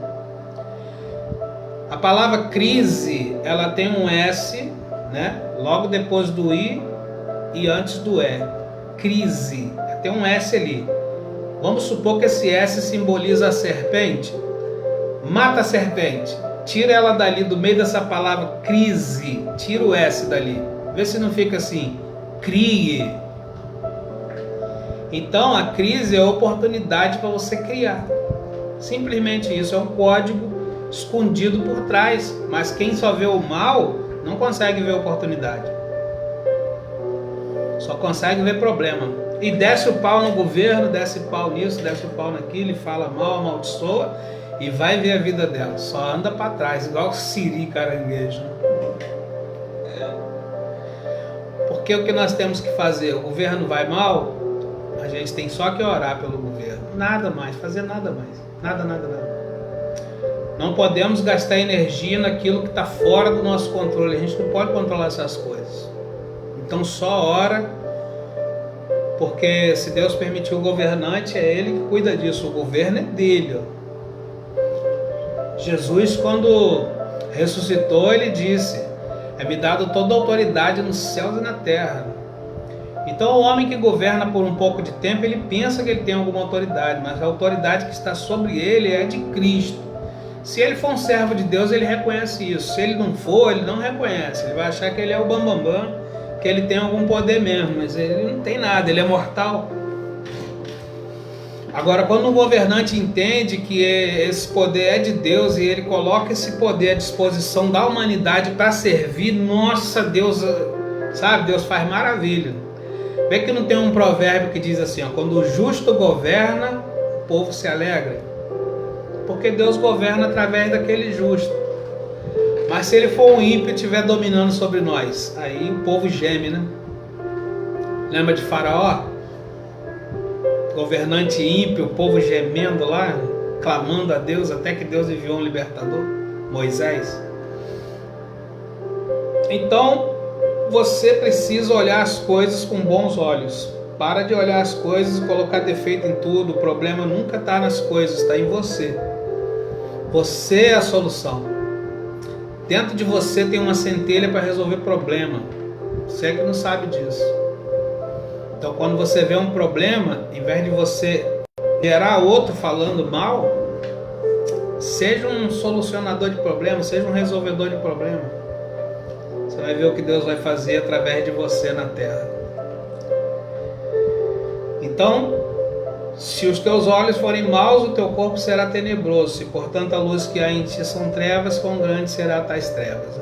A palavra crise, ela tem um S, né? Logo depois do I e antes do E. Crise. Tem um S ali. Vamos supor que esse S simboliza a serpente. Mata a serpente. Tira ela dali do meio dessa palavra crise. Tira o S dali. Vê se não fica assim. Crie. Então a crise é a oportunidade para você criar. Simplesmente isso. É um código escondido por trás. Mas quem só vê o mal não consegue ver a oportunidade. Só consegue ver problema. E desce o pau no governo, desce o pau nisso, desce o pau naquilo, e fala mal, amaldiçoa, e vai ver a vida dela. Só anda para trás, igual siri caranguejo. Porque o que nós temos que fazer? O governo vai mal, a gente tem só que orar pelo governo. Nada mais, fazer nada mais. Nada. Não podemos gastar energia naquilo que está fora do nosso controle. A gente não pode controlar essas coisas. Então só ora, porque se Deus permitiu o governante, é Ele que cuida disso. O governo é dele. Jesus, quando ressuscitou, Ele disse: é-me dado toda a autoridade nos céus e na terra. Então o homem que governa por um pouco de tempo, ele pensa que ele tem alguma autoridade, mas a autoridade que está sobre ele é de Cristo. Se ele for um servo de Deus, ele reconhece isso. Se ele não for, ele não reconhece. Ele vai achar que ele é o bambambam, que ele tem algum poder mesmo, mas ele não tem nada, ele é mortal. Agora, quando o governante entende que esse poder é de Deus e ele coloca esse poder à disposição da humanidade para servir, nossa, Deus, sabe, Deus faz maravilha. Vê que não tem um provérbio que diz assim, ó, quando o justo governa, o povo se alegra. Porque Deus governa através daquele justo. Mas se ele for um ímpio e estiver dominando sobre nós, aí o povo geme, né? Lembra de Faraó? Governante ímpio, o povo gemendo lá, clamando a Deus, até que Deus enviou um libertador, Moisés. Então, você precisa olhar as coisas com bons olhos. Para de olhar as coisas e colocar defeito em tudo. O problema nunca está nas coisas, está em você. Você é a solução. Dentro de você tem uma centelha para resolver problema. Você é que não sabe disso. Então, quando você vê um problema, em vez de você gerar outro falando mal, seja um solucionador de problemas, seja um resolvedor de problemas. Você vai ver o que Deus vai fazer através de você na terra. Então, se os teus olhos forem maus, o teu corpo será tenebroso. Se, portanto, a luz que há em ti são trevas, quão grande será tais trevas.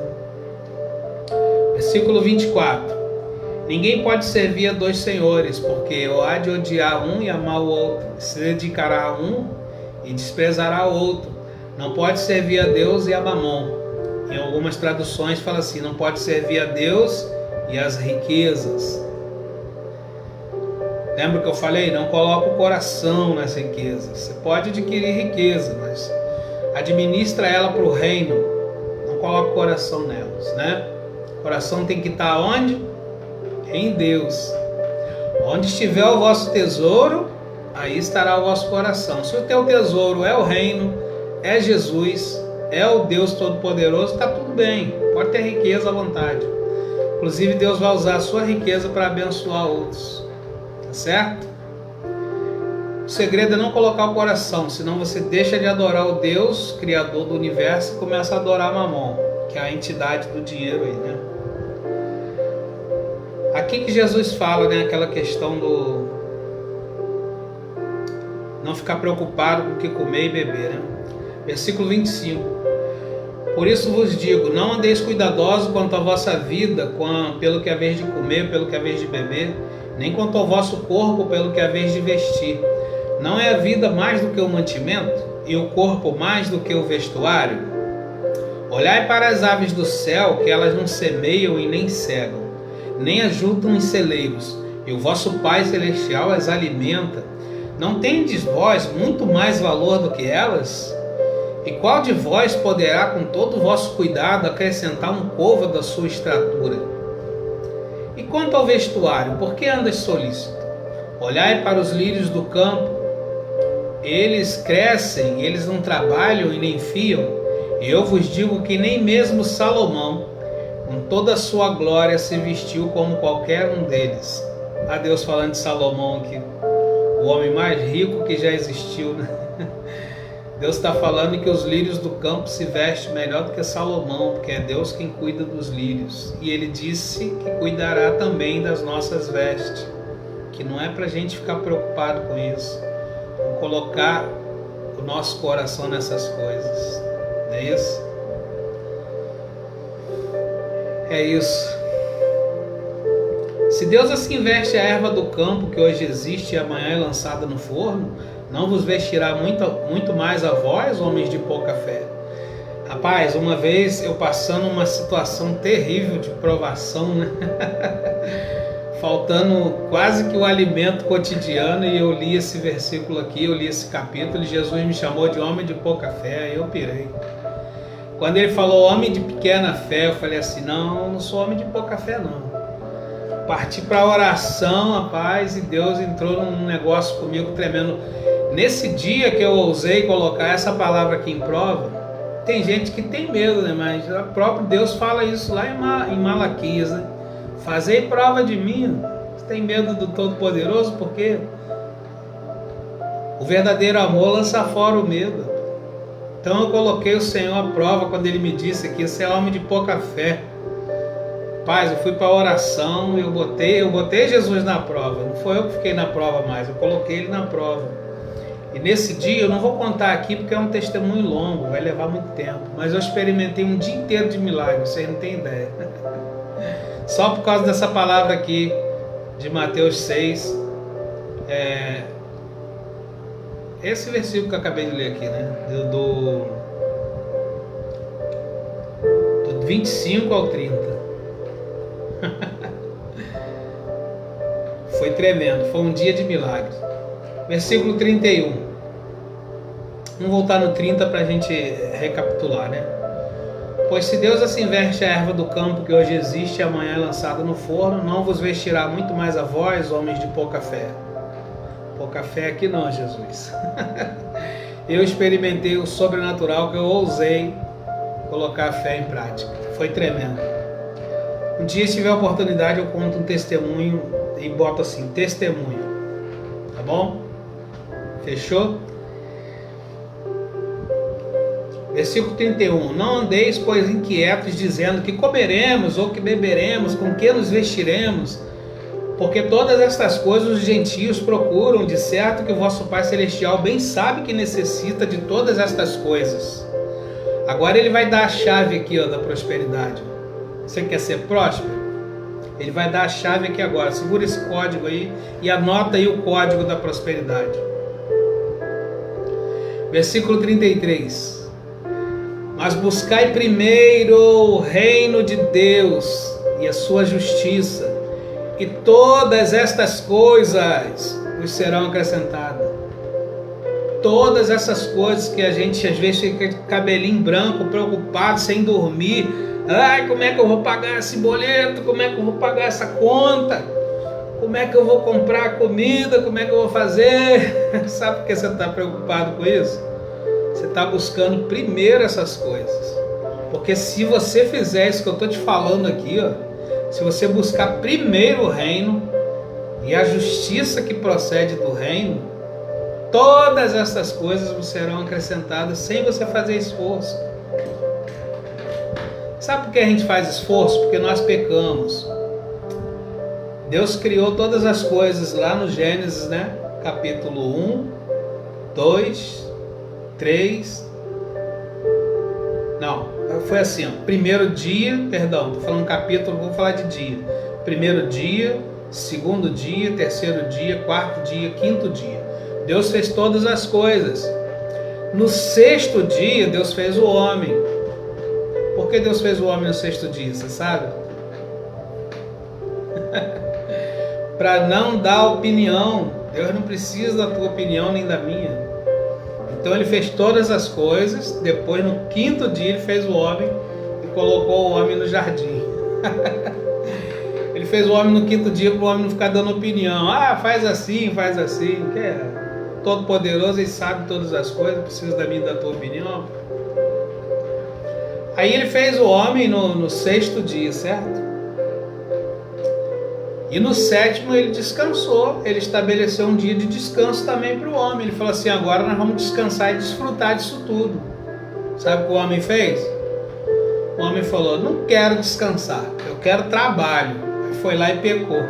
Versículo 24. Ninguém pode servir a dois senhores, porque ou há de odiar um e amar o outro, se dedicará a um e desprezará o outro. Não pode servir a Deus e a Mamon. Em algumas traduções fala assim, não pode servir a Deus e as riquezas. Lembra que eu falei? Não coloca o coração nas riquezas. Você pode adquirir riqueza, mas administra ela para o reino. Não coloca o coração nelas, né? O coração tem que estar onde? Em Deus. Onde estiver o vosso tesouro, aí estará o vosso coração. Se o teu tesouro é o reino, é Jesus, é o Deus Todo-Poderoso, está tudo bem. Pode ter riqueza à vontade. Inclusive Deus vai usar a sua riqueza para abençoar outros. Tá certo? O segredo é não colocar o coração, senão você deixa de adorar o Deus, Criador do Universo, e começa a adorar Mamon, que é a entidade do dinheiro aí, né? Aqui que Jesus fala, né, aquela questão do não ficar preocupado com o que comer e beber, né? Versículo 25. Por isso vos digo, não andeis cuidadosos quanto à vossa vida, pelo que haveis de comer, pelo que haveis de beber, nem quanto ao vosso corpo, pelo que haveis de vestir. Não é a vida mais do que o mantimento, e o corpo mais do que o vestuário? Olhai para as aves do céu, que elas não semeiam e nem cegam, nem ajuntam em celeiros, e o vosso Pai Celestial as alimenta. Não tendes vós muito mais valor do que elas? E qual de vós poderá, com todo o vosso cuidado, acrescentar um côvado à sua estatura? E quanto ao vestuário, por que andas solícito? Olhai para os lírios do campo, eles crescem, eles não trabalham e nem fiam, e eu vos digo que nem mesmo Salomão, com toda a sua glória se vestiu como qualquer um deles. A Deus falando de Salomão aqui, o homem mais rico que já existiu, né? Deus está falando que os lírios do campo se vestem melhor do que Salomão, porque é Deus quem cuida dos lírios. E Ele disse que cuidará também das nossas vestes, que não é para a gente ficar preocupado com isso. Vamos colocar o nosso coração nessas coisas, não é isso? É isso. Se Deus assim veste a erva do campo que hoje existe e amanhã é lançada no forno, não vos vestirá muito mais a vós, homens de pouca fé. Rapaz, uma vez eu passando uma situação terrível de provação, né? Faltando quase que o alimento cotidiano, e eu li esse versículo aqui, eu li esse capítulo, e Jesus me chamou de homem de pouca fé, e eu pirei. Quando ele falou homem de pequena fé, eu falei assim, não sou homem de pouca fé não. Parti para a oração, rapaz, e Deus entrou num negócio comigo tremendo. Nesse dia que eu ousei colocar essa palavra aqui em prova, tem gente que tem medo, né? Mas o próprio Deus fala isso lá em Malaquias, né? Fazei prova de mim. Você tem medo do Todo-Poderoso? Porque o verdadeiro amor lança fora o medo. Então eu coloquei o Senhor à prova quando Ele me disse que você é homem de pouca fé. Paz, eu fui para a oração, eu botei Jesus na prova. Não foi eu que fiquei na prova mais, eu coloquei Ele na prova. E nesse dia, eu não vou contar aqui porque é um testemunho longo, vai levar muito tempo. Mas eu experimentei um dia inteiro de milagre, vocês não têm ideia. Só por causa dessa palavra aqui, de Mateus 6. Esse versículo que eu acabei de ler aqui, né? Do 25 ao 30. Foi tremendo, foi um dia de milagres. Versículo 31. Vamos voltar no 30 para a gente recapitular, né? Pois se Deus assim veste a erva do campo que hoje existe e amanhã é lançada no forno, não vos vestirá muito mais a vós, homens de pouca fé. Pouca fé aqui não, Jesus. Eu experimentei o sobrenatural que eu ousei colocar a fé em prática. Foi tremendo. Um dia, se tiver a oportunidade, eu conto um testemunho e boto assim, testemunho. Tá bom? Fechou? Versículo 31. Não andeis, pois, inquietos, dizendo que comeremos ou que beberemos, com que nos vestiremos, porque todas estas coisas os gentios procuram, de certo que o vosso Pai Celestial bem sabe que necessita de todas estas coisas. Agora ele vai dar a chave aqui, ó, da prosperidade. Você quer ser próspero? Ele vai dar a chave aqui agora. Segura esse código aí e anota aí o código da prosperidade. Versículo 33. Mas buscai primeiro o reino de Deus e a sua justiça, e todas estas coisas vos serão acrescentadas. Todas essas coisas que a gente às vezes fica de cabelinho branco, preocupado, sem dormir. Ai, como é que eu vou pagar esse boleto? Como é que eu vou pagar essa conta? Como é que eu vou comprar comida? Como é que eu vou fazer? Sabe por que você está preocupado com isso? Você está buscando primeiro essas coisas. Porque se você fizer isso que eu estou te falando aqui, ó, se você buscar primeiro o reino e a justiça que procede do reino, todas essas coisas serão acrescentadas sem você fazer esforço. Sabe por que a gente faz esforço? Porque nós pecamos. Deus criou todas as coisas lá no Gênesis, né? Capítulo 1, 2, 3. Não, foi assim, ó. Primeiro dia, perdão, estou falando capítulo, vou falar de dia. Primeiro dia, segundo dia, terceiro dia, quarto dia, quinto dia. Deus fez todas as coisas. No sexto dia, Deus fez o homem. Por que Deus fez o homem no sexto dia, você sabe? Para não dar opinião. Deus não precisa da tua opinião nem da minha. Então ele fez todas as coisas. Depois no quinto dia ele fez o homem e colocou o homem no jardim. Ele fez o homem no quinto dia para o homem não ficar dando opinião. Ah, faz assim, faz assim. Que é todo poderoso e sabe todas as coisas. Precisa da minha e da tua opinião. Aí ele fez o homem no sexto dia, certo? E no sétimo ele descansou, ele estabeleceu um dia de descanso também para o homem. Ele falou assim, agora nós vamos descansar e desfrutar disso tudo. Sabe o que o homem fez? O homem falou, não quero descansar, eu quero trabalho. Aí foi lá e pecou.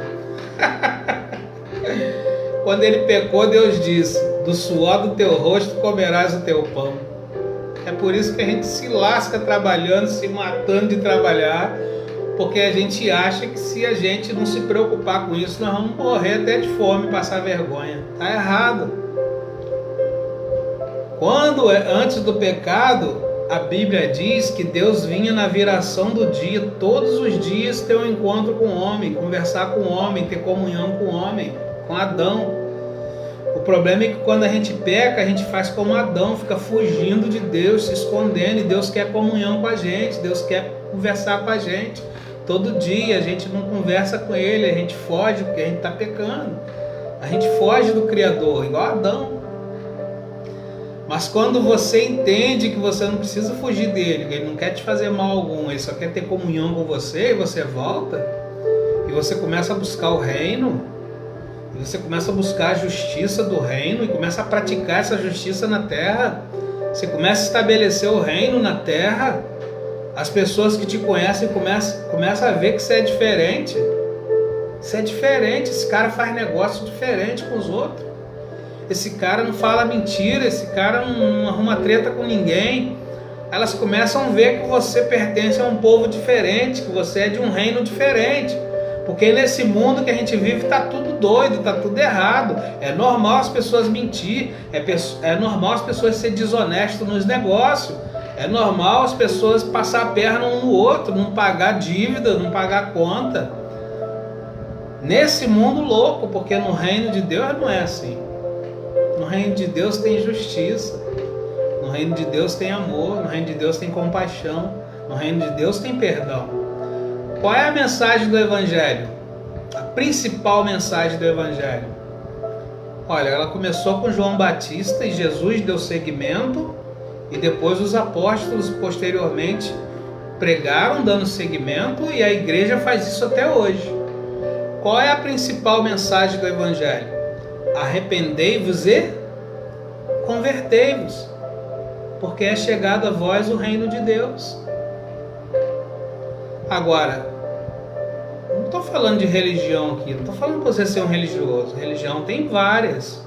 Quando ele pecou, Deus disse, do suor do teu rosto comerás o teu pão. É por isso que a gente se lasca trabalhando, se matando de trabalhar, porque a gente acha que se a gente não se preocupar com isso, nós vamos morrer até de fome, passar vergonha. Está errado. Antes do pecado, a Bíblia diz que Deus vinha na viração do dia, todos os dias ter um encontro com o homem, conversar com o homem, ter comunhão com o homem, com Adão. O problema é que quando a gente peca, a gente faz como Adão, fica fugindo de Deus, se escondendo, e Deus quer comunhão com a gente, Deus quer conversar com a gente. Todo dia a gente não conversa com Ele, a gente foge porque a gente está pecando. A gente foge do Criador, igual Adão. Mas quando você entende que você não precisa fugir dele, que Ele não quer te fazer mal algum, Ele só quer ter comunhão com você, e você volta, e você começa a buscar o reino, e você começa a buscar a justiça do reino, e começa a praticar essa justiça na terra, você começa a estabelecer o reino na terra, as pessoas que te conhecem começam a ver que você é diferente. Você é diferente, esse cara faz negócio diferente com os outros. Esse cara não fala mentira, esse cara não arruma treta com ninguém. Elas começam a ver que você pertence a um povo diferente, que você é de um reino diferente. Porque nesse mundo que a gente vive está tudo doido, está tudo errado. É normal as pessoas mentir, é normal as pessoas serem desonestas nos negócios. É normal as pessoas passar a perna um no outro, não pagar dívida, não pagar conta. Nesse mundo louco, porque no reino de Deus não é assim. No reino de Deus tem justiça, no reino de Deus tem amor, no reino de Deus tem compaixão, no reino de Deus tem perdão. Qual é a mensagem do Evangelho? A principal mensagem do Evangelho? Olha, ela começou com João Batista e Jesus deu seguimento, e depois os apóstolos posteriormente pregaram dando seguimento, e a igreja faz isso até hoje. Qual é a principal mensagem do Evangelho? Arrependei-vos e convertei-vos, porque é chegado a vós o reino de Deus. Agora, não estou falando de religião aqui, não estou falando para você ser um religioso. Religião tem várias.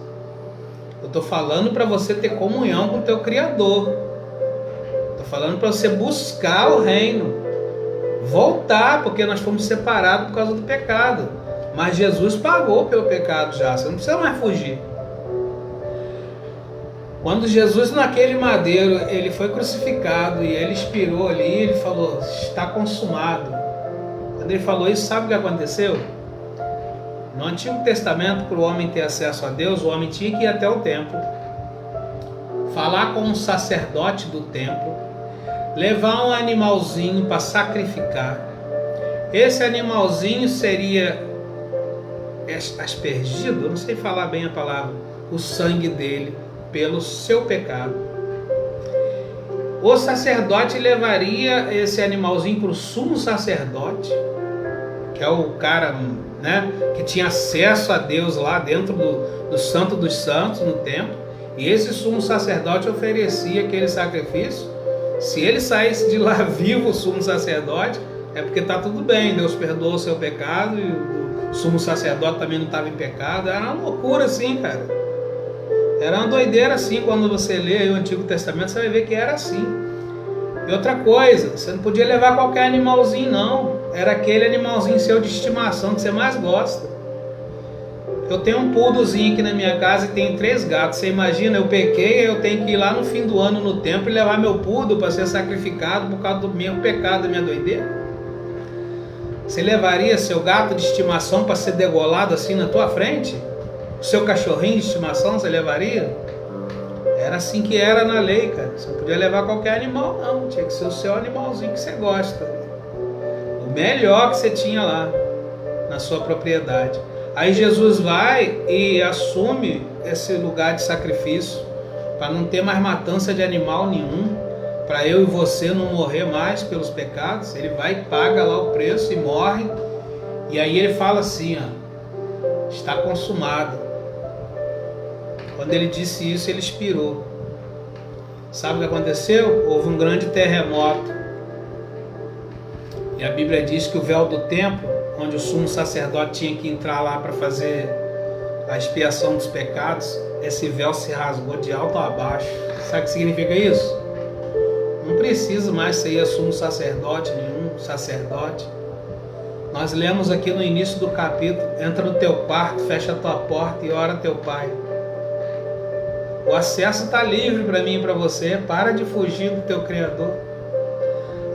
Eu estou falando para você ter comunhão com o teu Criador. Estou falando para você buscar o reino, voltar, porque nós fomos separados por causa do pecado. Mas Jesus pagou pelo pecado já, você não precisa mais fugir. Quando Jesus naquele madeiro, ele foi crucificado e ele expirou ali, ele falou, está consumado. Quando ele falou isso, sabe o que aconteceu? No Antigo Testamento, para o homem ter acesso a Deus, o homem tinha que ir até o templo, falar com o sacerdote do templo, levar um animalzinho para sacrificar. Esse animalzinho seria aspergido, eu não sei falar bem a palavra, o sangue dele pelo seu pecado. O sacerdote levaria esse animalzinho para o sumo sacerdote, que é o cara, né, que tinha acesso a Deus lá dentro do Santo dos Santos, no templo, e esse sumo sacerdote oferecia aquele sacrifício. Se ele saísse de lá vivo, o sumo sacerdote, é porque está tudo bem, Deus perdoou o seu pecado, e o sumo sacerdote também não estava em pecado. Era uma loucura assim, cara. Era uma doideira assim. Quando você lê aí o Antigo Testamento, você vai ver que era assim. E outra coisa, você não podia levar qualquer animalzinho não. Era aquele animalzinho seu de estimação que você mais gosta. Eu tenho um poodlezinho aqui na minha casa e tenho 3 gatos. Você imagina, eu pequei, eu tenho que ir lá no fim do ano no templo e levar meu poodle para ser sacrificado por causa do meu pecado, da minha doideira? Você levaria seu gato de estimação para ser degolado assim na tua frente? O seu cachorrinho de estimação você levaria? Era assim que era na lei, cara. Você não podia levar qualquer animal não, tinha que ser o seu animalzinho que você gosta, o melhor que você tinha lá na sua propriedade. Aí Jesus vai e assume esse lugar de sacrifício para não ter mais matança de animal nenhum, para eu e você não morrer mais pelos pecados. Ele vai e paga lá o preço e morre. E aí ele fala assim, ó, está consumado. Quando ele disse isso, ele expirou. Sabe o que aconteceu? Houve um grande terremoto. E a Bíblia diz que o véu do templo, onde o sumo sacerdote tinha que entrar lá para fazer a expiação dos pecados, esse véu se rasgou de alto a baixo. Sabe o que significa isso? Não precisa mais ser sumo sacerdote, nenhum sacerdote. Nós lemos aqui no início do capítulo: entra no teu quarto, fecha a tua porta e ora a teu pai. O acesso está livre para mim e para você. Para de fugir do teu Criador.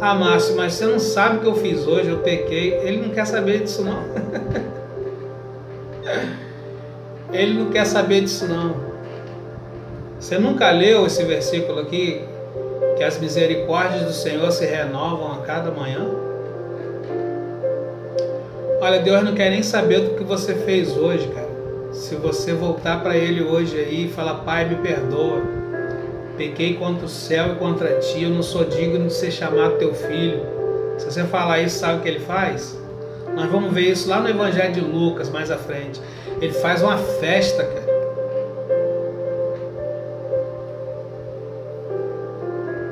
Ah, Márcio, mas você não sabe o que eu fiz hoje, eu pequei. Ele não quer saber disso não. Ele não quer saber disso não. Você nunca leu esse versículo aqui? Que as misericórdias do Senhor se renovam a cada manhã? Olha, Deus não quer nem saber do que você fez hoje, cara. Se você voltar para Ele hoje aí e falar: Pai, me perdoa, pequei contra o céu e contra Ti, eu não sou digno de ser chamado Teu Filho. Se você falar isso, sabe o que Ele faz? Nós vamos ver isso lá no Evangelho de Lucas, mais à frente. Ele faz uma festa, cara.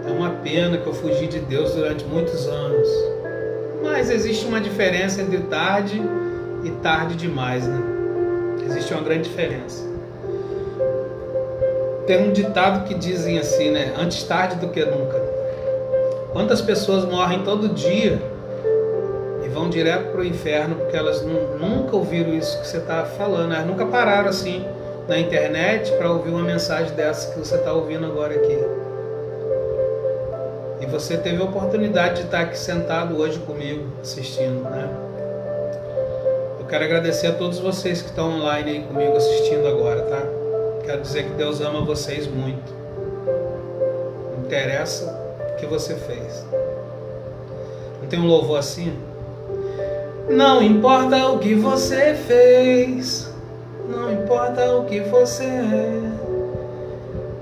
É uma pena que eu fugi de Deus durante muitos anos. Mas existe uma diferença entre tarde e tarde demais, né? Existe uma grande diferença. Tem um ditado que dizem assim, né? Antes tarde do que nunca. Quantas pessoas morrem todo dia e vão direto para o inferno porque elas nunca ouviram isso que você está falando, elas nunca pararam assim na internet para ouvir uma mensagem dessa que você está ouvindo agora aqui. E você teve a oportunidade de estar aqui sentado hoje comigo, assistindo, né? Eu quero agradecer a todos vocês que estão online aí comigo assistindo agora, tá? Quero dizer que Deus ama vocês muito. Não interessa o que você fez. Não tem um louvor assim? Não importa o que você fez, não importa o que você é,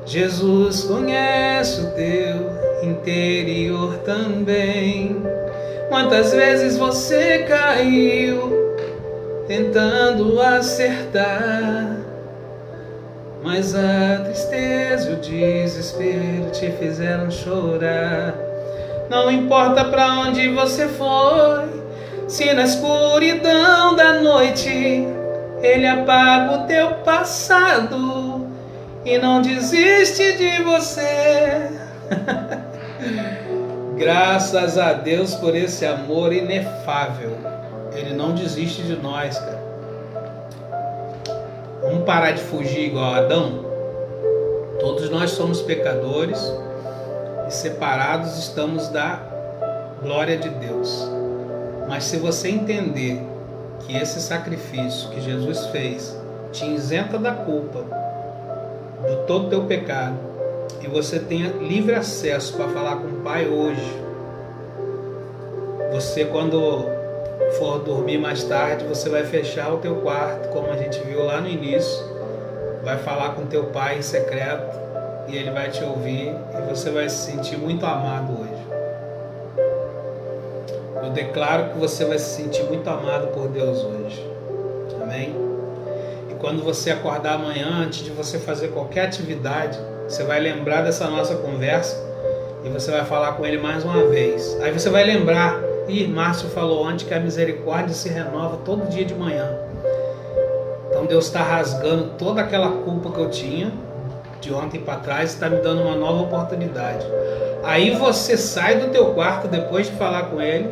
Jesus conhece o teu interior também. Quantas vezes você caiu tentando acertar, mas a tristeza e o desespero te fizeram chorar. Não importa pra onde você foi, se na escuridão da noite Ele apaga o teu passado e não desiste de você. Graças a Deus por esse amor inefável. Ele não desiste de nós, cara. Vamos parar de fugir igual a Adão? Todos nós somos pecadores e separados estamos da glória de Deus. Mas se você entender que esse sacrifício que Jesus fez te isenta da culpa, de todo o teu pecado, e você tenha livre acesso para falar com o Pai hoje, você, quando for dormir mais tarde, você vai fechar o teu quarto, como a gente viu lá no início, vai falar com teu Pai em secreto e Ele vai te ouvir e você vai se sentir muito amado hoje. Eu declaro que você vai se sentir muito amado por Deus hoje. Amém? E quando você acordar amanhã, antes de você fazer qualquer atividade, você vai lembrar dessa nossa conversa e você vai falar com Ele mais uma vez. Aí você vai lembrar: Márcio falou ontem que a misericórdia se renova todo dia de manhã. Então Deus está rasgando toda aquela culpa que eu tinha de ontem para trás e está me dando uma nova oportunidade. Aí você sai do teu quarto depois de falar com Ele,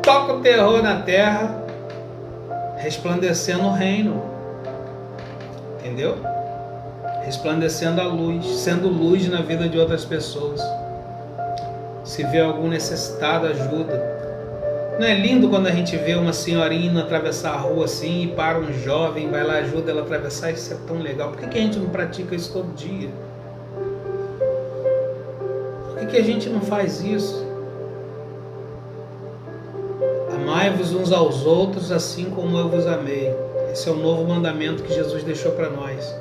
toca o terror na terra, resplandecendo o reino. Entendeu? Resplandecendo a luz, sendo luz na vida de outras pessoas. Se vê algum necessitado, ajuda. Não é lindo quando a gente vê uma senhorinha indo atravessar a rua assim e para um jovem, vai lá, ajuda ela a atravessar? Isso é tão legal. Por que a gente não pratica isso todo dia? Por que a gente não faz isso? Amai-vos uns aos outros assim como eu vos amei. Esse é o novo mandamento que Jesus deixou para nós.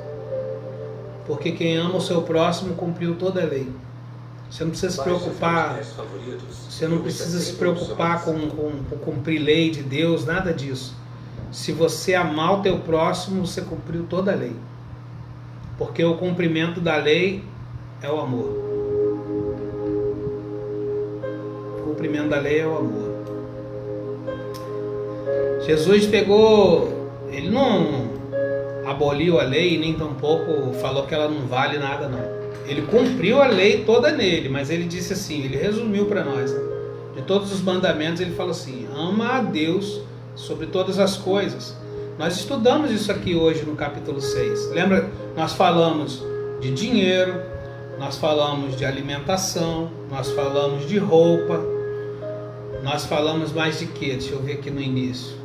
Porque quem ama o seu próximo cumpriu toda a lei. Você não precisa se preocupar, você não precisa se preocupar com cumprir lei de Deus, nada disso. Se você amar o teu próximo, você cumpriu toda a lei. Porque o cumprimento da lei é o amor. O cumprimento da lei é o amor. Jesus pegou, ele não aboliu a lei, nem tampouco falou que ela não vale nada, não. Ele cumpriu a lei toda nele, mas ele disse assim, ele resumiu para nós, né? De todos os mandamentos, ele falou assim, ama a Deus sobre todas as coisas. Nós estudamos isso aqui hoje no capítulo 6. Lembra? Nós falamos de dinheiro, nós falamos de alimentação, nós falamos de roupa, nós falamos mais de quê? Deixa eu ver aqui no início.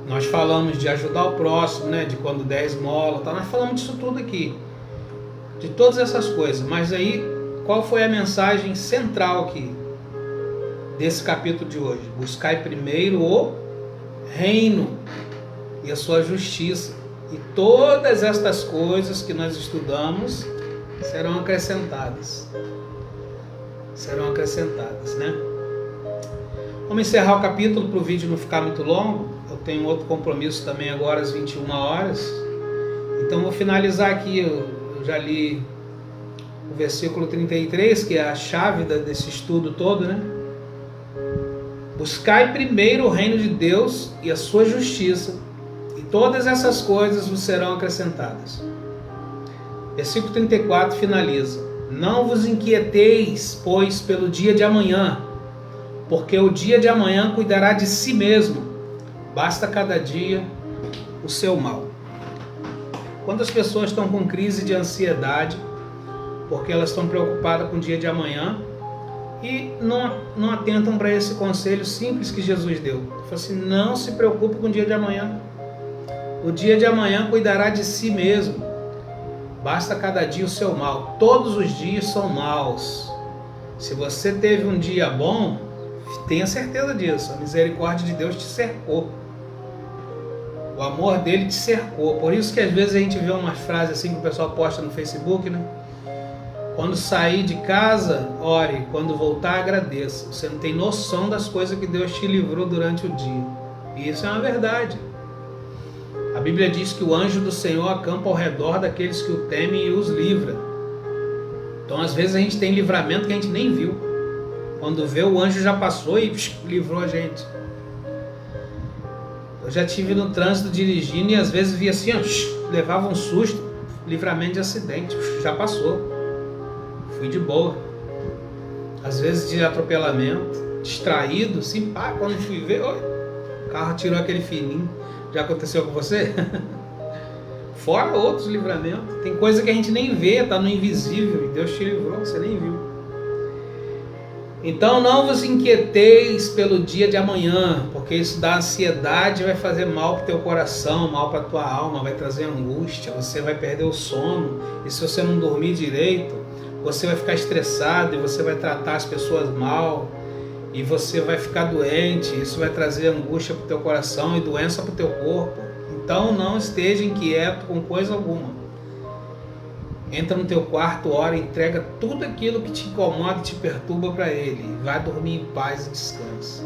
Nós falamos de ajudar o próximo, né? De quando der esmola, tá? Nós falamos disso tudo aqui, de todas essas coisas. Mas aí, qual foi a mensagem central aqui desse capítulo de hoje? Buscai primeiro o reino e a sua justiça, e todas estas coisas que nós estudamos serão acrescentadas. Serão acrescentadas, né? Vamos encerrar o capítulo para o vídeo não ficar muito longo. Eu tenho outro compromisso também agora às 21 horas. Então vou finalizar aqui. Eu já li o versículo 33, que é a chave desse estudo todo, né? Buscai primeiro o reino de Deus e a sua justiça, e todas essas coisas vos serão acrescentadas. Versículo 34 finaliza: não vos inquieteis, pois, pelo dia de amanhã, porque o dia de amanhã cuidará de si mesmo. Basta cada dia o seu mal. Quando as pessoas estão com crise de ansiedade, porque elas estão preocupadas com o dia de amanhã e não atentam para esse conselho simples que Jesus deu. Ele falou assim, não se preocupe com o dia de amanhã. O dia de amanhã cuidará de si mesmo. Basta cada dia o seu mal. Todos os dias são maus. Se você teve um dia bom, tenha certeza disso. A misericórdia de Deus te cercou. O amor dele te cercou. Por isso que às vezes a gente vê umas frases assim que o pessoal posta no Facebook, né? Quando sair de casa, ore. Quando voltar, agradeça. Você não tem noção das coisas que Deus te livrou durante o dia. E isso é uma verdade. A Bíblia diz que o anjo do Senhor acampa ao redor daqueles que o temem e os livra. Então às vezes a gente tem livramento que a gente nem viu. Quando vê, o anjo já passou e livrou a gente. Eu já estive no trânsito dirigindo e às vezes via assim, levava um susto, livramento de acidente, já passou. Fui de boa. Às vezes de atropelamento, distraído, assim, pá, quando fui ver, o carro tirou aquele fininho. Já aconteceu com você? Fora outros livramentos. Tem coisa que a gente nem vê, tá no invisível, e Deus te livrou, você nem viu. Então não vos inquieteis pelo dia de amanhã, porque isso dá ansiedade, vai fazer mal para o teu coração, mal para a tua alma, vai trazer angústia, você vai perder o sono, e se você não dormir direito, você vai ficar estressado, e você vai tratar as pessoas mal, e você vai ficar doente, isso vai trazer angústia para o teu coração e doença para o teu corpo. Então não esteja inquieto com coisa alguma. Entra no teu quarto, ora, entrega tudo aquilo que te incomoda e te perturba para Ele. Vai dormir em paz e descansa.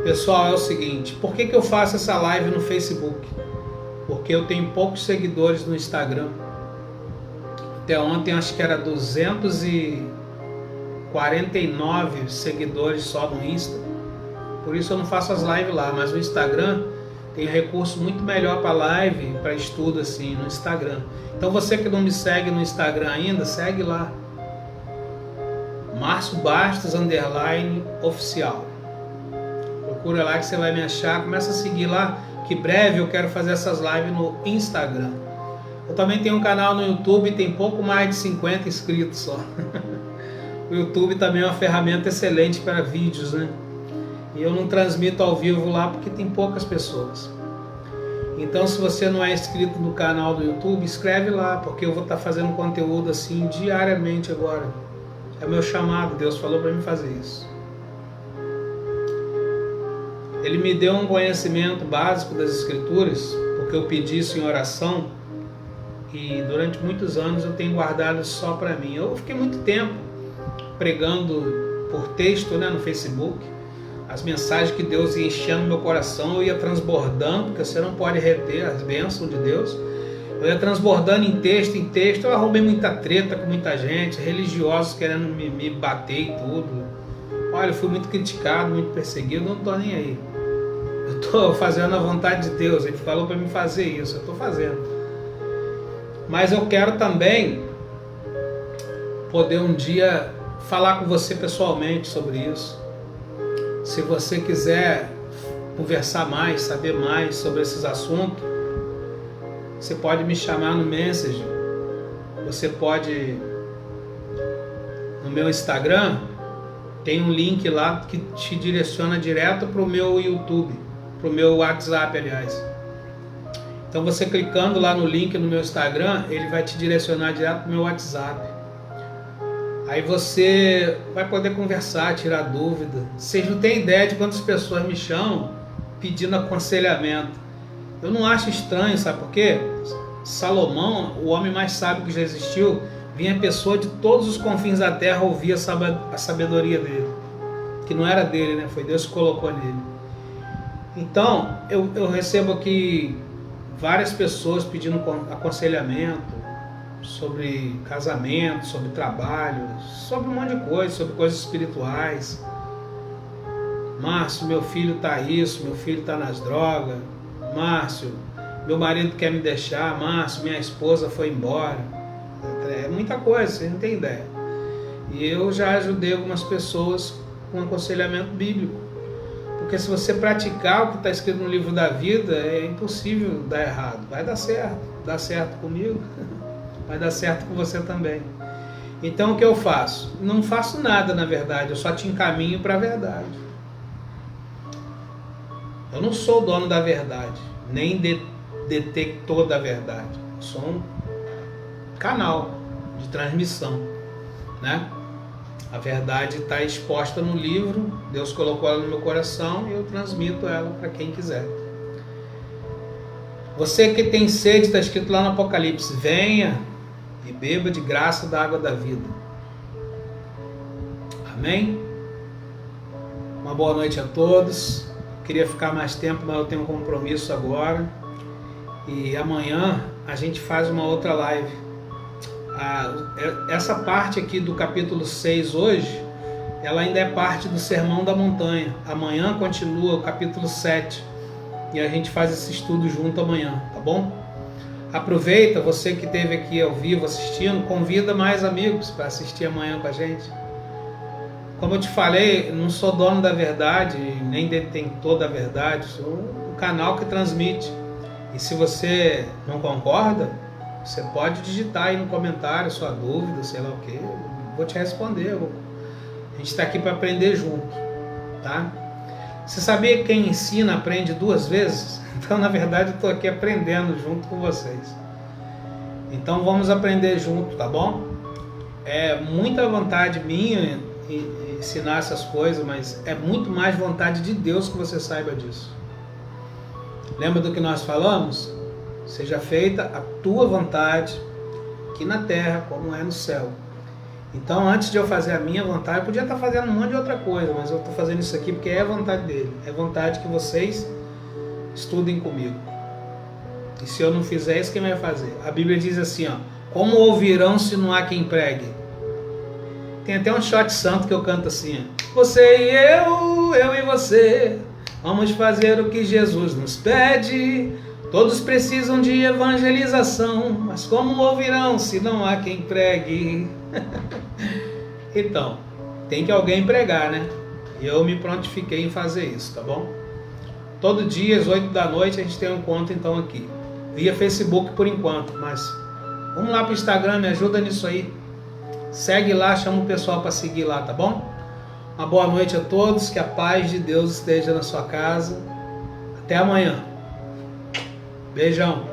Pessoal, é o seguinte, por que eu faço essa live no Facebook? Porque eu tenho poucos seguidores no Instagram. Até ontem acho que era 249 seguidores só no Insta. Por isso eu não faço as lives lá, mas no Instagram tem recurso muito melhor para live, para estudo assim, no Instagram. Então você que não me segue no Instagram ainda, segue lá. Márcio Bastos _oficial. Procura lá que você vai me achar. Começa a seguir lá, que breve eu quero fazer essas lives no Instagram. Eu também tenho um canal no YouTube, tem pouco mais de 50 inscritos só. O YouTube também é uma ferramenta excelente para vídeos, né? E eu não transmito ao vivo lá porque tem poucas pessoas. Então se você não é inscrito no canal do YouTube, inscreve lá, porque eu vou estar fazendo conteúdo assim diariamente agora. É meu chamado, Deus falou para mim fazer isso. Ele me deu um conhecimento básico das Escrituras, porque eu pedi isso em oração, e durante muitos anos eu tenho guardado só para mim. Eu fiquei muito tempo pregando por texto, né, no Facebook, as mensagens que Deus ia enchendo meu coração, eu ia transbordando, porque você não pode reter as bênçãos de Deus. Eu ia transbordando em texto, eu arrumei muita treta com muita gente, religiosos querendo me bater e tudo. Olha, eu fui muito criticado, muito perseguido, não estou nem aí. Eu estou fazendo a vontade de Deus, Ele falou para mim fazer isso, eu estou fazendo. Mas eu quero também poder um dia falar com você pessoalmente sobre isso. Se você quiser conversar mais, saber mais sobre esses assuntos, você pode me chamar no Messenger. Você pode, no meu Instagram, tem um link lá que te direciona direto para o meu YouTube, para o meu WhatsApp, aliás. Então você clicando lá no link no meu Instagram, ele vai te direcionar direto para o meu WhatsApp. Aí você vai poder conversar, tirar dúvida. Vocês não têm ideia de quantas pessoas me chamam pedindo aconselhamento. Eu não acho estranho, sabe por quê? Salomão, o homem mais sábio que já existiu, vinha pessoa de todos os confins da terra ouvir a sabedoria dele. Que não era dele, né? Foi Deus que colocou nele. Então, eu recebo aqui várias pessoas pedindo aconselhamento sobre casamento, sobre trabalho, sobre um monte de coisa, sobre coisas espirituais. Márcio, meu filho está isso, meu filho está nas drogas. Márcio, meu marido quer me deixar. Márcio, minha esposa foi embora. É muita coisa, você não tem ideia. E eu já ajudei algumas pessoas com aconselhamento bíblico. Porque se você praticar o que está escrito no livro da vida, é impossível dar errado. Vai dar certo. Dá certo comigo, vai dar certo com você também. Então o que eu faço? Não faço nada, na verdade, eu só te encaminho para a verdade. Eu não sou o dono da verdade, nem detector da verdade. Eu sou um canal de transmissão, né? A verdade está exposta no livro, Deus colocou ela no meu coração e eu transmito ela para quem quiser. Você que tem sede, está escrito lá no Apocalipse, venha e beba de graça da água da vida. Amém? Uma boa noite a todos. Queria ficar mais tempo, mas eu tenho um compromisso agora. E amanhã a gente faz uma outra live. Essa parte aqui do capítulo 6 hoje, ela ainda é parte do Sermão da Montanha. Amanhã continua o capítulo 7 e a gente faz esse estudo junto amanhã, tá bom? Aproveita, você que esteve aqui ao vivo assistindo, convida mais amigos para assistir amanhã com a gente. Como eu te falei, eu não sou dono da verdade, nem detentor da verdade, sou o canal que transmite. E se você não concorda, você pode digitar aí no comentário sua dúvida, sei lá o que, eu vou te responder. A gente está aqui para aprender junto, tá? Você sabia que quem ensina aprende duas vezes? Então, na verdade, eu estou aqui aprendendo junto com vocês. Então, vamos aprender junto, tá bom? É muita vontade minha ensinar essas coisas, mas é muito mais vontade de Deus que você saiba disso. Lembra do que nós falamos? Seja feita a tua vontade, aqui na terra, como é no céu. Então, antes de eu fazer a minha vontade, eu podia estar fazendo um monte de outra coisa, mas eu estou fazendo isso aqui porque é a vontade dele. É vontade que vocês estudem comigo. E se eu não fizer isso, quem vai fazer? A Bíblia diz assim, ó, como ouvirão se não há quem pregue? Tem até um shot santo que eu canto assim, ó, você e eu e você, vamos fazer o que Jesus nos pede. Todos precisam de evangelização, mas como ouvirão se não há quem pregue? Então, tem que alguém pregar, né? E eu me prontifiquei em fazer isso, tá bom? Todo dia, às 8 da noite, a gente tem um encontro então aqui. Via Facebook por enquanto, mas vamos lá pro Instagram, me ajuda nisso aí. Segue lá, chama o pessoal para seguir lá, tá bom? Uma boa noite a todos, que a paz de Deus esteja na sua casa. Até amanhã. Beijão.